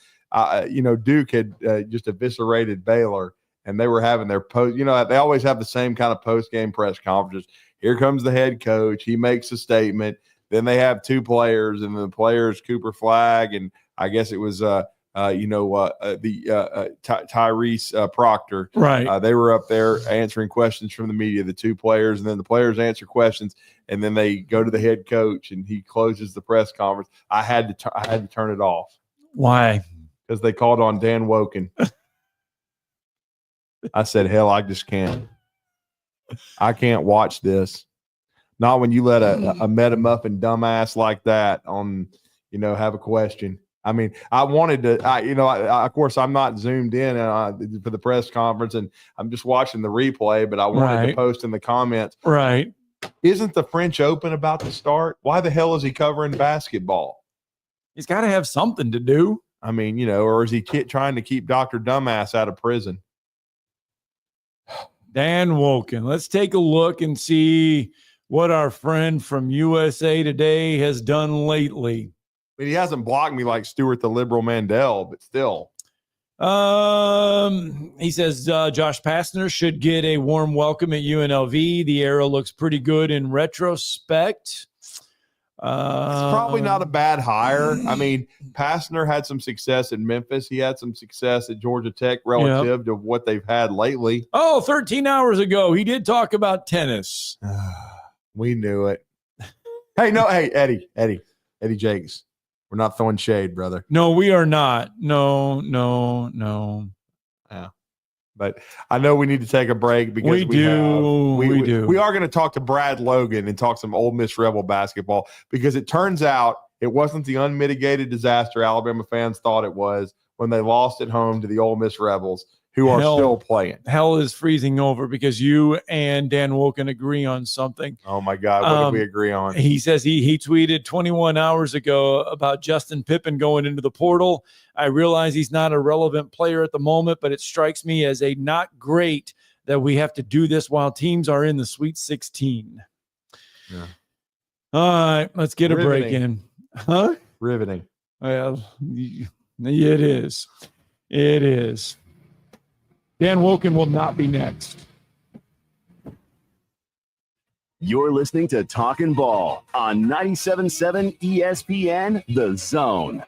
Duke had just eviscerated Baylor, and they were having their post. They always have the same kind of post-game press conferences. Here comes the head coach. He makes a statement. Then they have 2 players, and the players, Cooper Flagg, and I guess it was Tyrese Proctor.
Right.
They were up there answering questions from the media, the 2 players, and then the players answer questions, and then they go to the head coach, and he closes the press conference. I had to turn it off.
Why?
Because they called on Dan Woken. I said, hell, I just can't. I can't watch this. Not when you let a metamuffin dumbass like that on, have a question. I mean, I wanted to, of course, I'm not zoomed in for the press conference, and I'm just watching the replay, but I wanted to post in the comments.
Right.
Isn't the French Open about to start? Why the hell is he covering basketball?
He's got to have something to do.
I mean, or is he trying to keep Dr. Dumbass out of prison?
Dan Woken. Let's take a look and see what our friend from USA Today has done lately.
I mean, he hasn't blocked me like Stuart the Liberal Mandel, but still.
He says Josh Pastner should get a warm welcome at UNLV. The arrow looks pretty good in retrospect.
It's probably not a bad hire. I mean, Pastner had some success in Memphis. He had some success at Georgia Tech relative to what they've had lately.
13 hours ago, he did talk about tennis.
We knew it. Hey, Eddie Jakes. We're not throwing shade, brother.
No, we are not. No.
Yeah. But I know we need to take a break because we do. We are going to talk to Brad Logan and talk some Ole Miss Rebel basketball, because it turns out it wasn't the unmitigated disaster Alabama fans thought it was when they lost at home to the Ole Miss Rebels, who are still playing.
Hell is freezing over because you and Dan Woken agree on something.
Oh, my God. What did we agree on?
He says he tweeted 21 hours ago about Justin Pippen going into the portal. I realize he's not a relevant player at the moment, but it strikes me as a not great that we have to do this while teams are in the Sweet 16.
Yeah.
All right, let's get a break in. Huh?
Riveting.
Well, it is. It is. Dan Woken will not be next.
You're listening to Talkin' Ball on 97.7 ESPN, The Zone.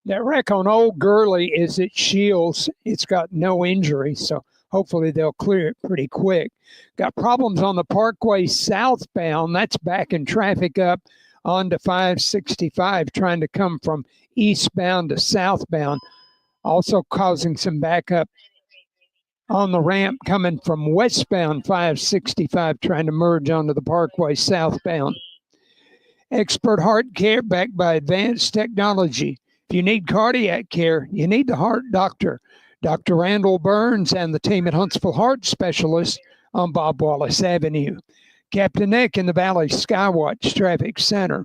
That wreck on Old Gurley is at Shields. It's got no injury, so hopefully they'll clear it pretty quick. Got problems on the Parkway southbound. That's backing traffic up onto 565, trying to come from eastbound to southbound. Also causing some backup on the ramp coming from westbound 565, trying to merge onto the Parkway southbound. Expert Heart Care backed by advanced technology. If you need cardiac care, you need the heart doctor. Dr. Randall Burns and the team at Huntsville Heart Specialists on Bob Wallace Avenue. Captain Nick in the Valley Skywatch Traffic Center.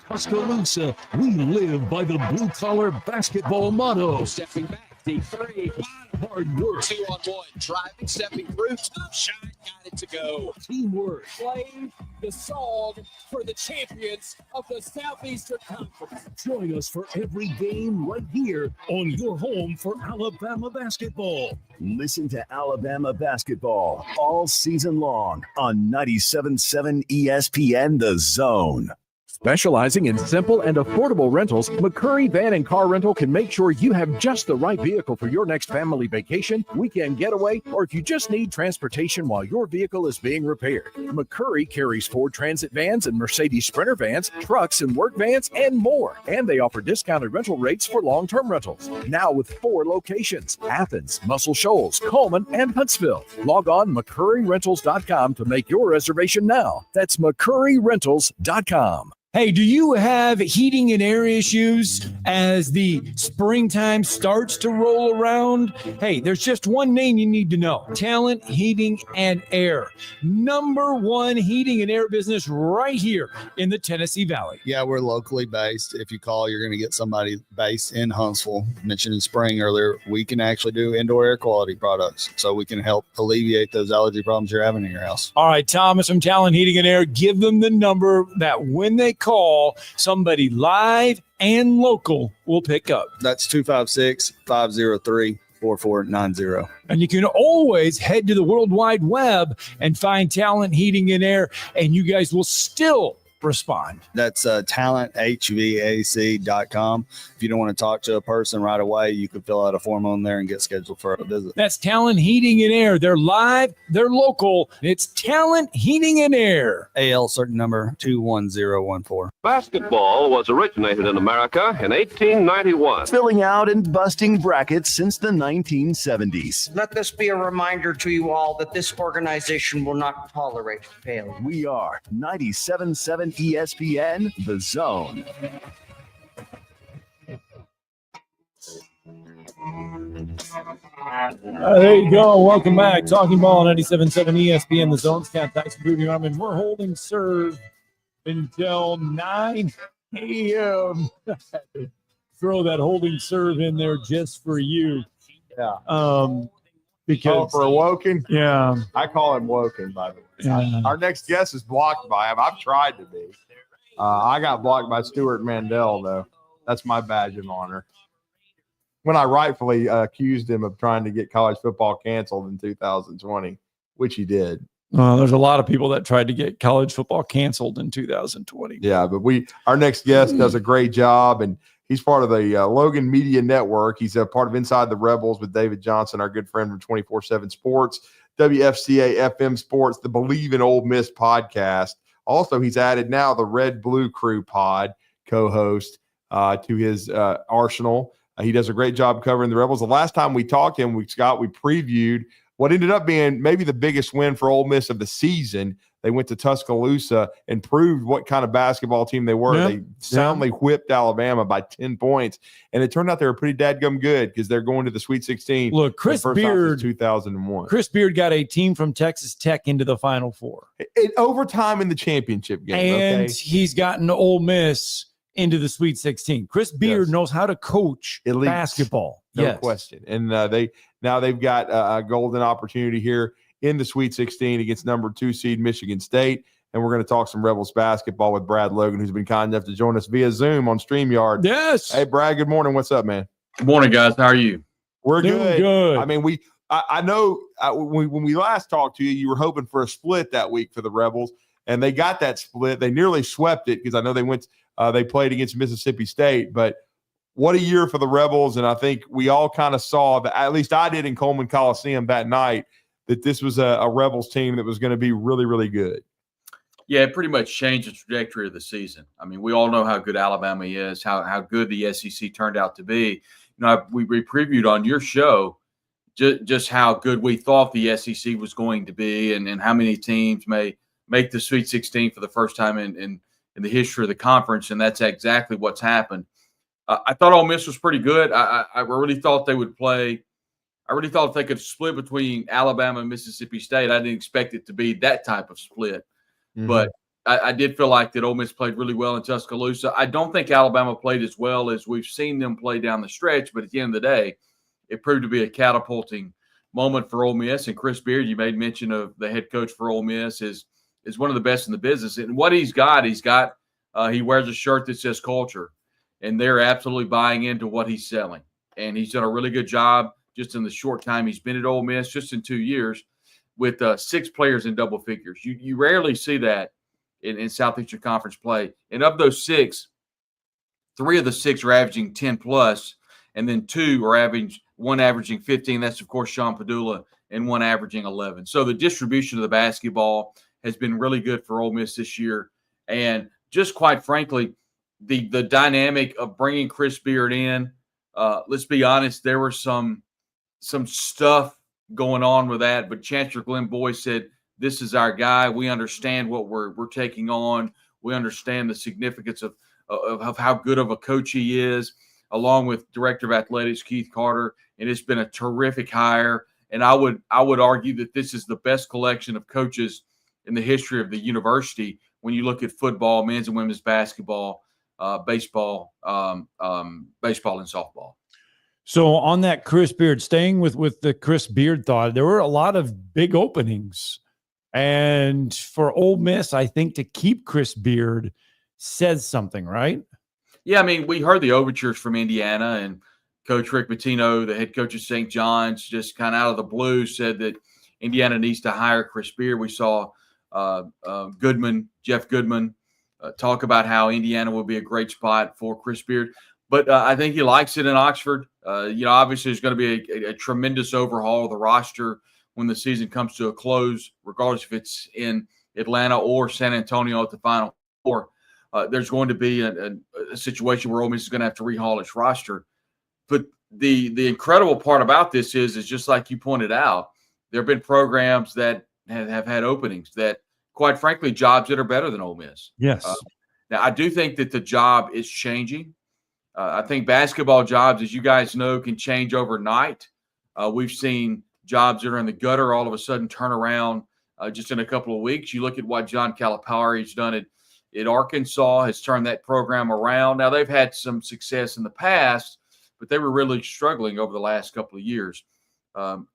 Tuscaloosa, we live by the blue-collar basketball motto.
Stepping back, deep three.
Hard work.
2-on-1. Driving, stepping through. Top shot. Got it to go.
Teamwork.
Playing the song for the champions of the Southeastern Conference.
Join us for every game right here on your home for Alabama basketball.
Listen to Alabama basketball all season long on 97.7 ESPN, The Zone.
Specializing in simple and affordable rentals, McCurry Van and Car Rental can make sure you have just the right vehicle for your next family vacation, weekend getaway, or if you just need transportation while your vehicle is being repaired. McCurry carries Ford Transit vans and Mercedes Sprinter vans, trucks and work vans, and more. And they offer discounted rental rates for long-term rentals. Now with 4 locations: Athens, Muscle Shoals, Coleman, and Huntsville. Log on McCurryRentals.com to make your reservation now. That's McCurryRentals.com.
Hey, do you have heating and air issues as the springtime starts to roll around? Hey, there's just one name you need to know: Talent Heating and Air. #1 heating and air business right here in the Tennessee Valley.
Yeah, we're locally based. If you call, you're going to get somebody based in Huntsville. Mentioned in spring earlier, we can actually do indoor air quality products, so we can help alleviate those allergy problems you're having in your house.
All right, Thomas from Talent Heating and Air, give them the number that when they call, somebody live and local will pick up.
That's 256-503-4490.
And you can always head to the World Wide Web and find Talent Heating and Air, and you guys will still respond.
That's talenthvac.com. If you don't want to talk to a person right away, you can fill out a form on there and get scheduled for a visit.
That's Talent Heating and Air. They're live, they're local. It's Talent Heating and Air.
AL certain number 21014.
Basketball was originated in America in 1891.
Filling out and busting brackets since the 1970s.
Let this be a reminder to you all that this organization will not tolerate failure.
We are 97.7 ESPN, The Zone.
There you go. Welcome back. Talking Ball, 97.7 ESPN, The Zone. Scott Theisen, DeArmond. We're holding serve until 9 a.m. Throw that holding serve in there just for you.
Yeah.
Because
for Woken?
Yeah.
I call him Woken, by the way.
Yeah.
Our next guest is blocked by him. I've tried to be. I got blocked by Stuart Mandel, though. That's my badge of honor. When I rightfully accused him of trying to get college football canceled in 2020, which he did.
There's a lot of people that tried to get college football canceled in 2020.
Yeah, but our next guest does a great job, and he's part of the Logan Media Network. He's a part of Inside the Rebels with David Johnson, our good friend from 24/7 Sports, WFCA FM Sports, the Believe in Ole Miss podcast. Also, he's added now the Red Blue Crew pod co-host to his arsenal. He does a great job covering the Rebels. The last time we talked to him, we previewed what ended up being maybe the biggest win for Ole Miss of the season. They went to Tuscaloosa and proved what kind of basketball team they were.
Yep.
They soundly whipped Alabama by 10 points. And it turned out they were pretty dadgum good because they're going to the Sweet 16.
Look, Chris Beard,
2001.
Chris Beard got a team from Texas Tech into the Final Four.
In overtime in the championship game.
And he's gotten Ole Miss into the Sweet 16. Chris Beard knows how to coach
Elites.
Basketball.
No question. And they've got a golden opportunity here in the Sweet 16 against number 2 seed Michigan State. And we're going to talk some Rebels basketball with Brad Logan, who's been kind enough to join us via Zoom on StreamYard.
Yes.
Hey, Brad, good morning. What's up, man?
Good morning, guys. How are you?
We're
Doing
good. I mean, I know when we last talked to you, you were hoping for a split that week for the Rebels, and they got that split. They nearly swept it because I know they played against Mississippi State, but what a year for the Rebels. And I think we all kind of saw that, at least I did in Coleman Coliseum that night, that this was a Rebels team that was going to be really, really good.
Yeah, it pretty much changed the trajectory of the season. I mean, we all know how good Alabama is, how good the SEC turned out to be. We previewed on your show just how good we thought the SEC was going to be and how many teams may make the Sweet 16 for the first time in the history of the conference, and that's exactly what's happened. I thought Ole Miss was pretty good. I really thought they would play. I really thought if they could split between Alabama and Mississippi State, I didn't expect it to be that type of split. Mm-hmm. But I did feel like that Ole Miss played really well in Tuscaloosa. I don't think Alabama played as well as we've seen them play down the stretch, but at the end of the day, it proved to be a catapulting moment for Ole Miss. And Chris Beard, you made mention of the head coach for Ole Miss, is one of the best in the business. And what he wears a shirt that says culture, and they're absolutely buying into what he's selling. And he's done a really good job just in the short time he's been at Ole Miss, just in 2 years, with 6 players in double figures. You rarely see that in Southeastern Conference play. And of those 6, 3 of the 6 are averaging 10 plus, and then 2 are one averaging 15. That's, of course, Sean Padula, and 1 averaging 11. So the distribution of the basketball has been really good for Ole Miss this year. And just quite frankly, the dynamic of bringing Chris Beard in, let's be honest, there were some stuff going on with that, but Chancellor Glenn Boyce said, this is our guy. We understand what we're taking on. We understand the significance of how good of a coach he is, along with Director of Athletics Keith Carter, and it's been a terrific hire. And I would argue that this is the best collection of coaches in the history of the university when you look at football, men's and women's basketball, baseball, and softball.
So on that Chris Beard, staying with the Chris Beard thought, there were a lot of big openings. And for Ole Miss, I think to keep Chris Beard says something, right?
Yeah, I mean, we heard the overtures from Indiana, and Coach Rick Pitino, the head coach of St. John's, just kind of out of the blue said that Indiana needs to hire Chris Beard. We saw Jeff Goodman, talk about how Indiana would be a great spot for Chris Beard. But I think he likes it in Oxford. Obviously there's going to be a tremendous overhaul of the roster when the season comes to a close, regardless if it's in Atlanta or San Antonio at the Final Four. There's going to be a situation where Ole Miss is going to have to rehaul its roster. But the incredible part about this is just like you pointed out, there have been programs that have had openings that, quite frankly, jobs that are better than Ole Miss.
Yes.
Now, I do think that the job is changing. I think basketball jobs, as you guys know, can change overnight. We've seen jobs that are in the gutter all of a sudden turn around just in a couple of weeks. You look at what John Calipari has done at Arkansas, has turned that program around. Now, they've had some success in the past, but they were really struggling over the last couple of years. And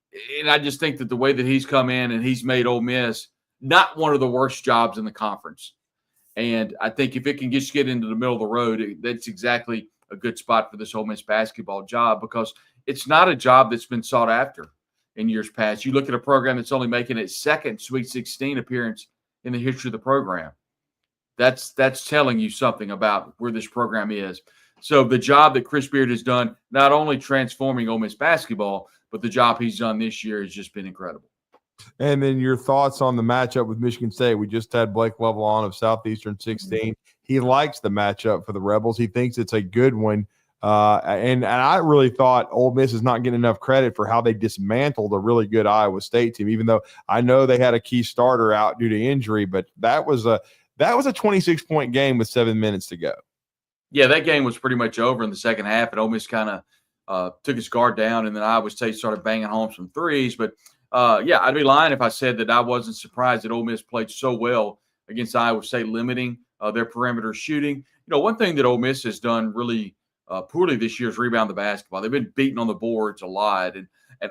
I just think that the way that he's come in and he's made Ole Miss not one of the worst jobs in the conference. And I think if it can just get into the middle of the road, that's exactly a good spot for this Ole Miss basketball job, because it's not a job that's been sought after in years past. You look at a program that's only making its second Sweet 16 appearance in the history of the program. That's telling you something about where this program is. So the job that Chris Beard has done, not only transforming Ole Miss basketball, but the job he's done this year has just been incredible.
And then your thoughts on the matchup with Michigan State. We just had Blake Lovell on of Southeastern 16. He likes the matchup for the Rebels. He thinks it's a good one. And I really thought Ole Miss is not getting enough credit for how they dismantled a really good Iowa State team, even though I know they had a key starter out due to injury. But that was a 26-point game with 7 minutes to go.
Yeah, that game was pretty much over in the second half, and Ole Miss kind of took its guard down, and then Iowa State started banging home some threes. But, I'd be lying if I said that I wasn't surprised that Ole Miss played so well against Iowa State, limiting their perimeter shooting. One thing that Ole Miss has done really poorly this year is rebound the basketball. They've been beaten on the boards a lot, and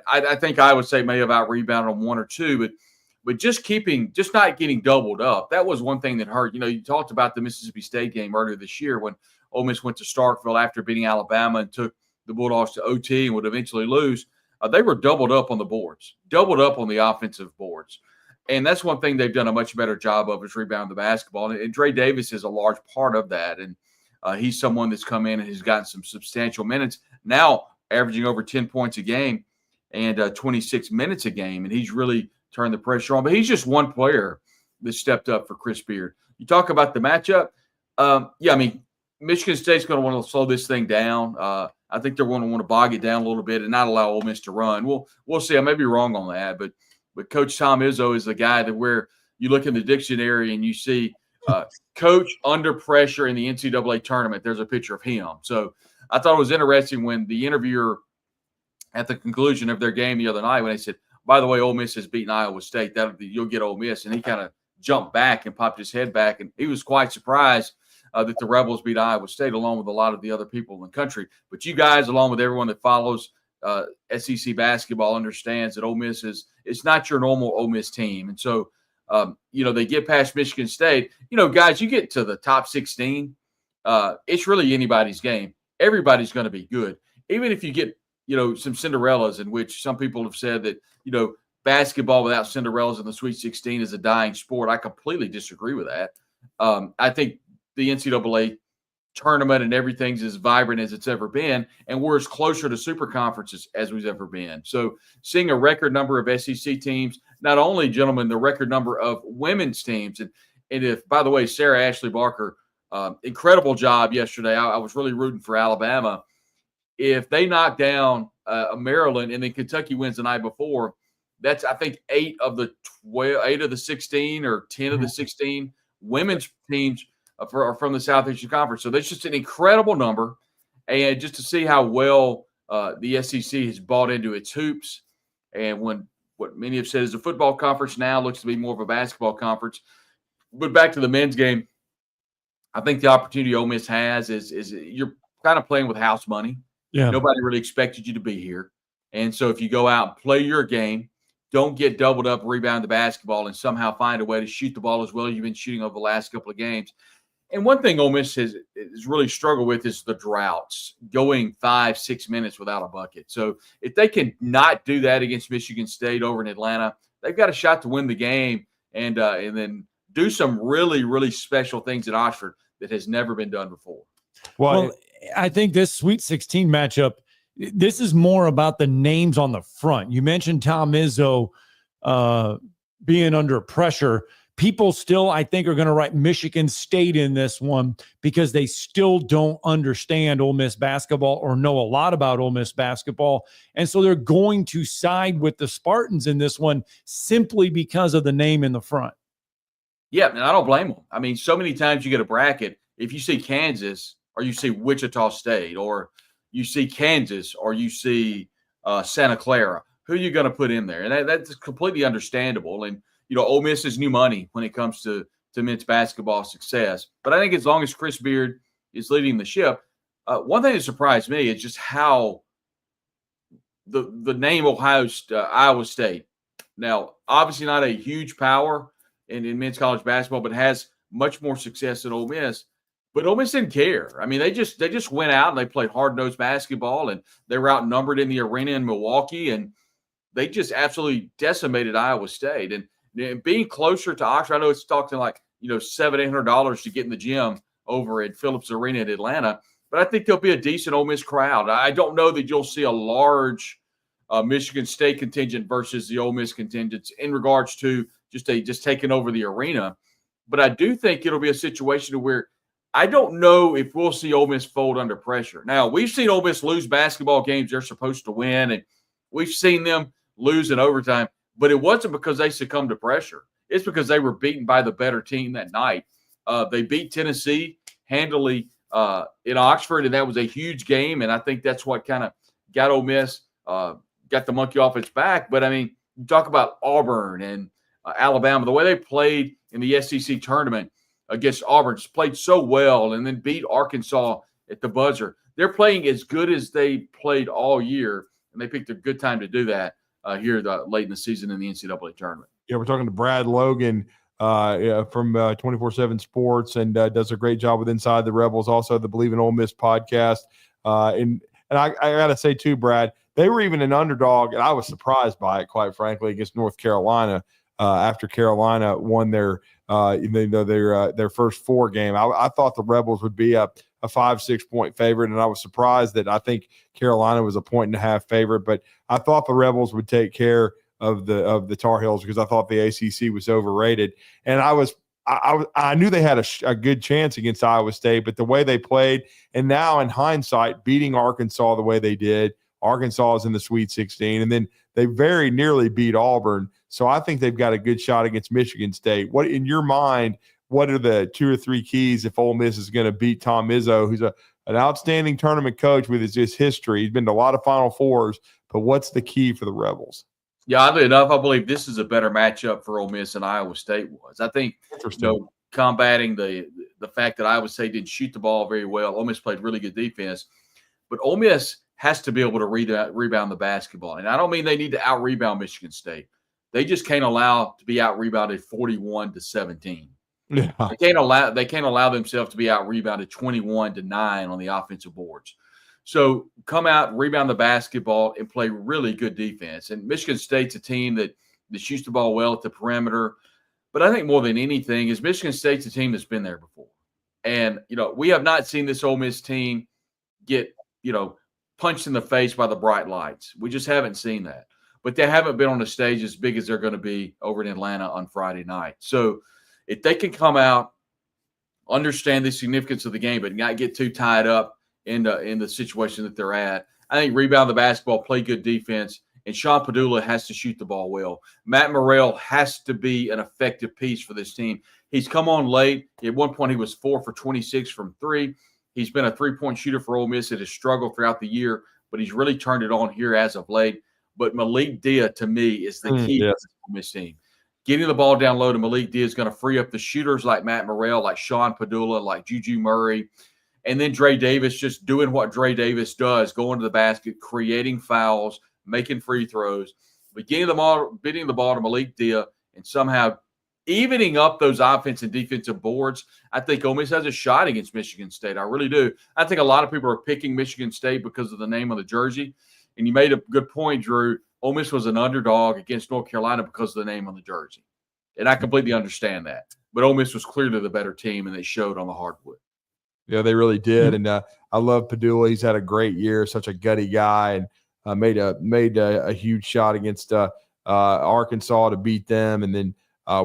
I think Iowa State may have out-rebounded on 1 or 2, but just not getting doubled up. That was one thing that hurt. You talked about the Mississippi State game earlier this year when Ole Miss went to Starkville after beating Alabama and took the Bulldogs to OT and would eventually lose. They were doubled up on the boards, doubled up on the offensive boards. And that's one thing they've done a much better job of, is rebound the basketball. And Dre Davis is a large part of that. And he's someone that's come in and has gotten some substantial minutes, now averaging over 10 points a game and 26 minutes a game. And he's really turned the pressure on. But he's just one player that stepped up for Chris Beard. You talk about the matchup. Michigan State's going to want to slow this thing down. I think they're going to want to bog it down a little bit and not allow Ole Miss to run. We'll see. I may be wrong on that, but Coach Tom Izzo is the guy that where you look in the dictionary and you see coach under pressure in the NCAA tournament, there's a picture of him. So I thought it was interesting when the interviewer at the conclusion of their game the other night, when they said, by the way, Ole Miss has beaten Iowa State, you'll get Ole Miss. And he kind of jumped back and popped his head back, and he was quite surprised that the Rebels beat Iowa State, along with a lot of the other people in the country. But you guys, along with everyone that follows SEC basketball, understands that Ole Miss it's not your normal Ole Miss team. And so, they get past Michigan State. Guys, you get to the top 16, it's really anybody's game. Everybody's going to be good. Even if you get, some Cinderellas, in which some people have said that, basketball without Cinderellas in the Sweet 16 is a dying sport. I completely disagree with that. I think the NCAA tournament and everything's as vibrant as it's ever been, and we're as closer to super conferences as we've ever been. So seeing a record number of SEC teams, not only, gentlemen, the record number of women's teams, and if, by the way, Sarah Ashley Barker, incredible job yesterday. I was really rooting for Alabama. If they knock down Maryland and then Kentucky wins the night before, that's, I think, 8 of the 16 or 10 of the 16 women's teams are from the Southeastern Conference. So that's just an incredible number. And just to see how well the SEC has bought into its hoops, and when what many have said is a football conference now looks to be more of a basketball conference. But back to the men's game, I think the opportunity Ole Miss has is you're kind of playing with house money.
Yeah.
Nobody really expected you to be here. And so if you go out and play your game, don't get doubled up, rebound the basketball, and somehow find a way to shoot the ball as well as you've been shooting over the last couple of games. And one thing Ole Miss has really struggled with is the droughts, going 5-6 minutes without a bucket. So if they can not do that against Michigan State over in Atlanta, they've got a shot to win the game and then do some really, really special things at Oxford that has never been done before.
Well, I think this Sweet 16 matchup, this is more about the names on the front. You mentioned Tom Izzo being under pressure. People still, I think, are going to write Michigan State in this one because they still don't understand Ole Miss basketball or know a lot about Ole Miss basketball. And so they're going to side with the Spartans in this one simply because of the name in the front.
Yeah, and I don't blame them. I mean, so many times you get a bracket, if you see Kansas or you see Wichita State or you see Kansas or you see Santa Clara, who are you going to put in there? And that's completely understandable. And, you know, Ole Miss is new money when it comes to men's basketball success. But I think as long as Chris Beard is leading the ship, one thing that surprised me is just how the name Iowa State. Now, obviously not a huge power in men's college basketball, but has much more success than Ole Miss. But Ole Miss didn't care. I mean, they just went out and they played hard-nosed basketball, and they were outnumbered in the arena in Milwaukee, and they just absolutely decimated Iowa State. And being closer to Oxford, I know it's talking like, $700-800 to get in the gym over at Phillips Arena in Atlanta, but I think there'll be a decent Ole Miss crowd. I don't know that you'll see a large Michigan State contingent versus the Ole Miss contingents in regards to just taking over the arena. But I do think it'll be a situation where I don't know if we'll see Ole Miss fold under pressure. Now, we've seen Ole Miss lose basketball games they're supposed to win, and we've seen them lose in overtime, but it wasn't because they succumbed to pressure. It's because they were beaten by the better team that night. They beat Tennessee handily in Oxford, and that was a huge game, and I think that's what kind of got Ole Miss, got the monkey off its back. But, I mean, you talk about Auburn and Alabama, the way they played in the SEC tournament against Auburn, just played so well and then beat Arkansas at the buzzer. They're playing as good as they played all year, and they picked a good time to do that here late in the season in the NCAA tournament.
Yeah, we're talking to Brad Logan from 24/7 Sports, and does a great job with Inside the Rebels, also the Believe in Ole Miss podcast. And I got to say, too, Brad, they were even an underdog, and I was surprised by it, quite frankly, against North Carolina after Carolina won their first 4 game. I thought the Rebels would be a 5-6 point favorite, and I was surprised that I think Carolina was a 1.5 favorite, but I thought the Rebels would take care of the Tar Heels because I thought the ACC was overrated, and I knew they had a good chance against Iowa State, but the way they played, and now in hindsight, beating Arkansas the way they did, Arkansas is in the Sweet 16, and then they very nearly beat Auburn. So I think they've got a good shot against Michigan State. What, in your mind, what are the 2 or 3 keys if Ole Miss is going to beat Tom Izzo, who's an outstanding tournament coach with his history? He's been to a lot of Final Fours, but what's the key for the Rebels?
Yeah, oddly enough, I believe this is a better matchup for Ole Miss than Iowa State was. I think, combating the fact that Iowa State didn't shoot the ball very well, Ole Miss played really good defense, but Ole Miss has to be able to rebound the basketball. And I don't mean they need to out-rebound Michigan State. They just can't allow to be out-rebounded 41-17.
Yeah.
They can't allow themselves to be out-rebounded 21-9 on the offensive boards. So come out, rebound the basketball, and play really good defense. And Michigan State's a team that shoots the ball well at the perimeter. But I think more than anything is Michigan State's a team that's been there before. And, we have not seen this Ole Miss team get, punched in the face by the bright lights. We just haven't seen that. But they haven't been on a stage as big as they're going to be over in Atlanta on Friday night. So if they can come out, understand the significance of the game, but not get too tied up in the situation that they're at, I think rebound the basketball, play good defense, and Sean Padula has to shoot the ball well. Matt Morrell has to be an effective piece for this team. He's come on late. At one point, he was 4 for 26 from 3. He's been a three-point shooter for Ole Miss. It has struggled throughout the year, but he's really turned it on here as of late. But Malik Dia, to me, is the key to this Ole Miss team. Getting the ball down low to Malik Dia is going to free up the shooters like Matt Morrell, like Sean Padula, like Juju Murray. And then Dre Davis just doing what Dre Davis does, going to the basket, creating fouls, making free throws, but getting the ball to Malik Dia and somehow evening up those offense and defensive boards. I think Ole Miss has a shot against Michigan State. I really do. I think a lot of people are picking Michigan State because of the name of the jersey. And you made a good point, Drew. Ole Miss was an underdog against North Carolina because of the name on the jersey. And I completely understand that. But Ole Miss was clearly the better team, and they showed on the hardwood.
Yeah, they really did. And I love Padula. He's had a great year, such a gutty guy, and made a huge shot against Arkansas to beat them. And then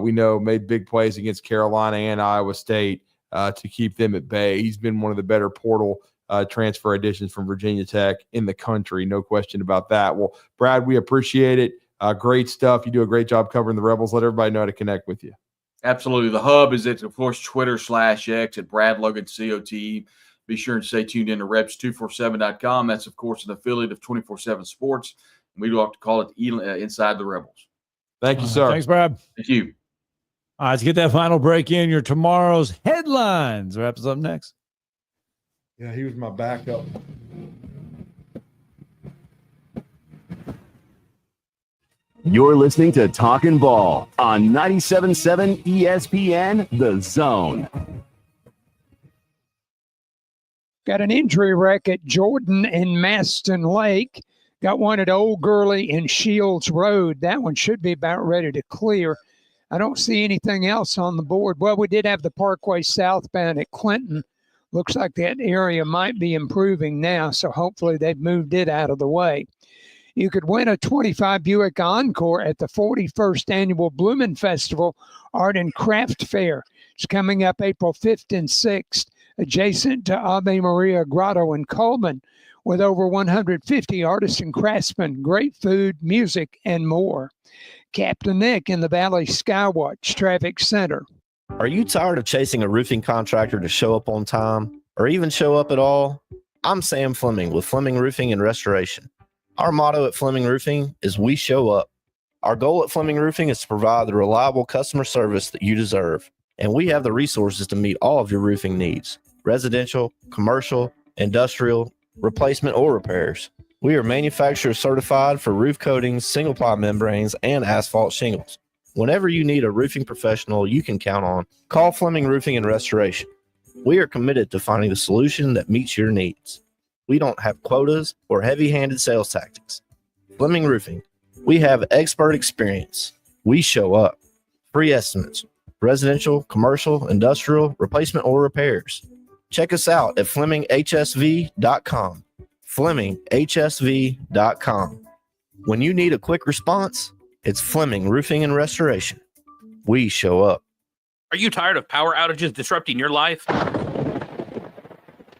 we know made big plays against Carolina and Iowa State to keep them at bay. He's been one of the better portal transfer additions from Virginia Tech in the country. No question about that. Well, Brad, we appreciate it. Great stuff. You do a great job covering the Rebels. Let everybody know how to connect with you.
Absolutely. The hub is at, of course, Twitter/X at Brad Logan COTE. Be sure and stay tuned in to Rebs247.com. That's, of course, an affiliate of 24/7 Sports. And we do have to call it Inside the Rebels.
Thank you, sir.
Thanks, Brad.
Thank you.
All right, let's get that final break in. Your tomorrow's headlines. Wraps up next.
Yeah, he was my backup.
You're listening to Talkin' Ball on 97.7 ESPN, The Zone.
Got an injury wreck at Jordan and Maston Lake. Got one at Old Gurley and Shields Road. That one should be about ready to clear. I don't see anything else on the board. Well, we did have the Parkway southbound at Clinton. Looks like that area might be improving now, so hopefully they've moved it out of the way. You could win a 25 Buick Encore at the 41st Annual Bloomin' Festival Art and Craft Fair. It's coming up April 5th and 6th, adjacent to Ave Maria Grotto in Coleman, with over 150 artists and craftsmen, great food, music, and more. Captain Nick in the Valley Skywatch Traffic Center.
Are you tired of chasing a roofing contractor to show up on time or even show up at all? I'm Sam Fleming with Fleming Roofing and Restoration. Our motto at Fleming Roofing is we show up. Our goal at Fleming Roofing is to provide the reliable customer service that you deserve. And we have the resources to meet all of your roofing needs, residential, commercial, industrial, replacement, or repairs. We are manufacturer certified for roof coatings, single ply membranes, and asphalt shingles. Whenever you need a roofing professional you can count on, call Fleming Roofing and Restoration. We are committed to finding the solution that meets your needs. We don't have quotas or heavy-handed sales tactics. Fleming Roofing, we have expert experience. We show up. Free estimates, residential, commercial, industrial, replacement, or repairs. Check us out at FlemingHSV.com. FlemingHSV.com. When you need a quick response, it's Fleming Roofing and Restoration. We show up.
Are you tired of power outages disrupting your life?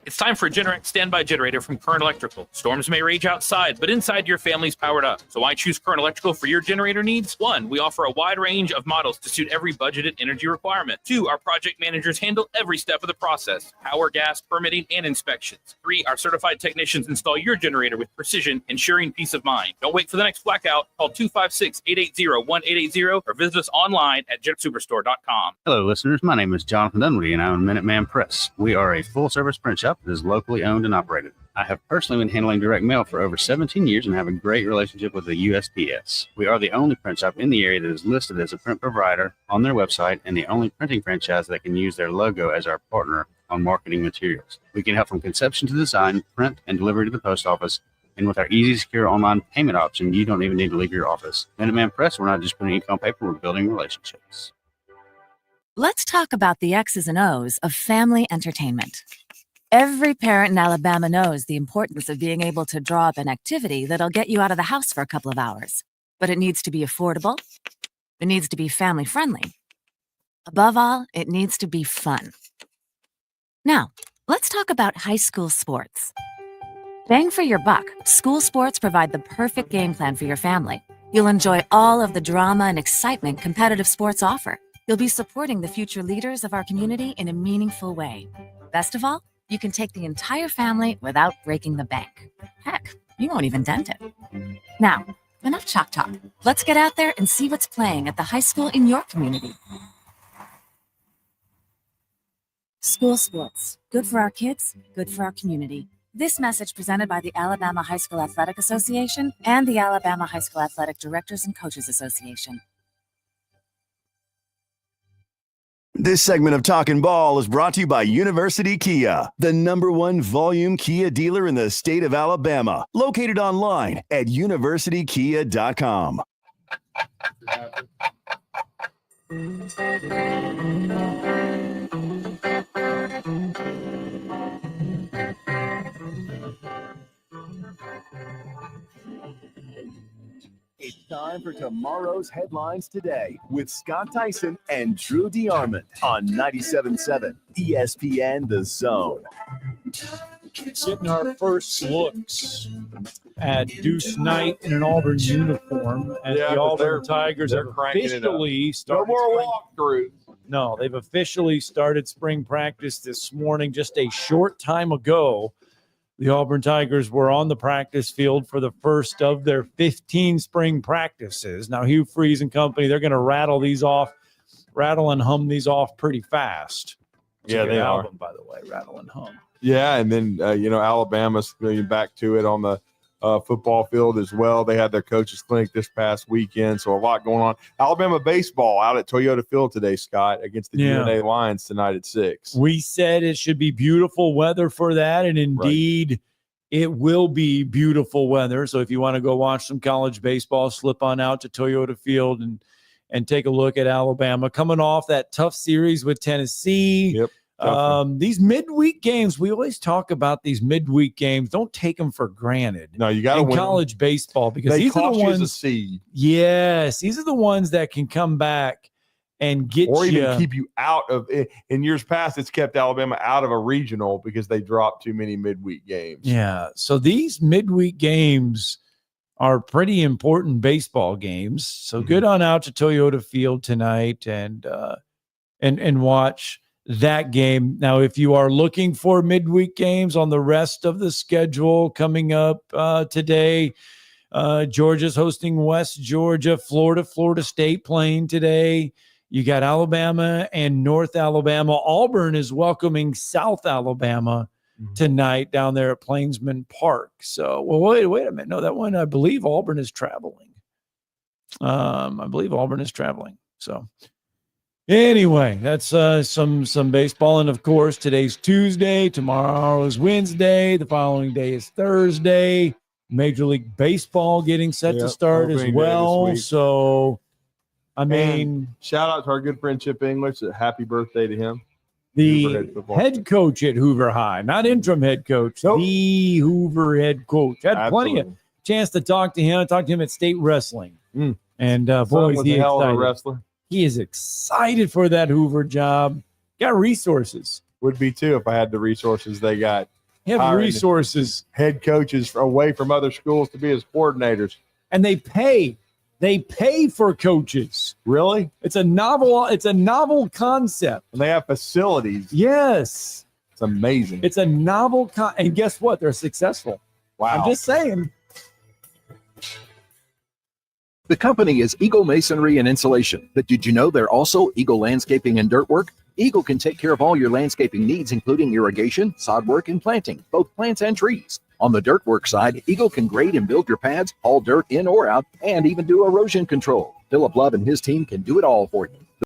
It's time for a Generac standby generator from Current Electrical. Storms may rage outside, but inside your family's powered up. So why choose Current Electrical for your generator needs? 1, we offer a wide range of models to suit every budgeted energy requirement. 2, our project managers handle every step of the process: power, gas, permitting, and inspections. 3, our certified technicians install your generator with precision, ensuring peace of mind. Don't wait for the next blackout. Call 256-880-1880 or visit us online at jetsuperstore.com.
Hello, listeners. My name is Jonathan Dunwoody, and I own Minuteman Press. We are a full-service print shop that is locally owned and operated. I have personally been handling direct mail for over 17 years and have a great relationship with the USPS. We are the only print shop in the area that is listed as a print provider on their website and the only printing franchise that can use their logo as our partner on marketing materials. We can help from conception to design, print, and delivery to the post office. And with our easy, secure online payment option, you don't even need to leave your office. Minuteman Press, we're not just putting ink on paper, we're building relationships.
Let's talk about the X's and O's of family entertainment. Every parent in Alabama knows the importance of being able to draw up an activity that'll get you out of the house for a couple of hours. But it needs to be affordable. It needs to be family-friendly. Above all, it needs to be fun. Now, let's talk about high school sports. Bang for your buck, school sports provide the perfect game plan for your family. You'll enjoy all of the drama and excitement competitive sports offer. You'll be supporting the future leaders of our community in a meaningful way. Best of all, you can take the entire family without breaking the bank. Heck, you won't even dent it. Now, enough chalk talk. Let's get out there and see what's playing at the high school in your community. School sports. Good for our kids, good for our community. This message presented by the Alabama High School Athletic Association and the Alabama High School Athletic Directors and Coaches Association.
This segment of Talkin' Ball is brought to you by University Kia, the #1 volume Kia dealer in the state of Alabama, located online at universitykia.com. It's time for tomorrow's headlines today with Scott Tyson and Drew DeArmond on 97.7 ESPN The Zone.
Getting our first looks at Deuce Knight in an Auburn uniform as the Auburn Tigers have officially started.
No more walkthroughs.
No, they've officially started spring practice this morning. Just a short time ago, the Auburn Tigers were on the practice field for the first of their 15 spring practices. Now, Hugh Freeze and company, they're going to rattle and hum these off pretty fast.
Yeah, they are.
By the way, rattle and hum.
Yeah, and then, Alabama's going back to it on the football field as well. They had their coaches clinic this past weekend, so a lot going on. Alabama baseball out at Toyota Field today, Scott, against the UNA Lions tonight at 6.
We said it should be beautiful weather for that, and indeed it will be beautiful weather. So if you want to go watch some college baseball, slip on out to Toyota Field and take a look at Alabama coming off that tough series with Tennessee.
Yep.
These midweek games, we always talk about these midweek games. Don't take them for granted.
No, you got to win
college baseball because
they
these are the
cost you as a
ones.
seed.
Yes, these are the ones that can come back and get
or
you,
even keep you out of. In years past, it's kept Alabama out of a regional because they dropped too many midweek games.
Yeah, so these midweek games are pretty important baseball games. So good on out to Toyota Field tonight and watch that game. Now, if you are looking for midweek games on the rest of the schedule coming up today, Georgia's hosting West Georgia, Florida State playing today. You got Alabama and North Alabama. Auburn is welcoming South Alabama tonight down there at Plainsman Park. So, well, wait a minute. No, that one, I believe Auburn is traveling. So anyway, that's some baseball. And of course, today's Tuesday, tomorrow is Wednesday, the following day is Thursday. Major League Baseball getting set to start as well. So, I mean,
and shout out to our good friend Chip English. Happy birthday to him.
The head coach at Hoover High, not interim head coach, the Hoover head coach. Had plenty of chance to talk to him. I talked to him at state wrestling. And boy, is he
hell of a
excited.
wrestler.
He is excited for that Hoover job. Got resources.
Would be too if I had the resources they got.
Have
Hiring
resources.
Head coaches away from other schools to be as coordinators.
And they pay. They pay for coaches.
Really?
It's a novel concept.
And they have facilities.
Yes.
It's amazing.
It's a novel and guess what? They're successful.
Wow.
I'm just saying.
The company is Eagle Masonry and Insulation, but did you know they're also Eagle Landscaping and Dirt Work? Eagle can take care of all your landscaping needs, including irrigation, sod work, and planting, both plants and trees. On the dirt work side, Eagle can grade and build your pads, haul dirt in or out, and even do erosion control. Philip Love and his team can do it all for you.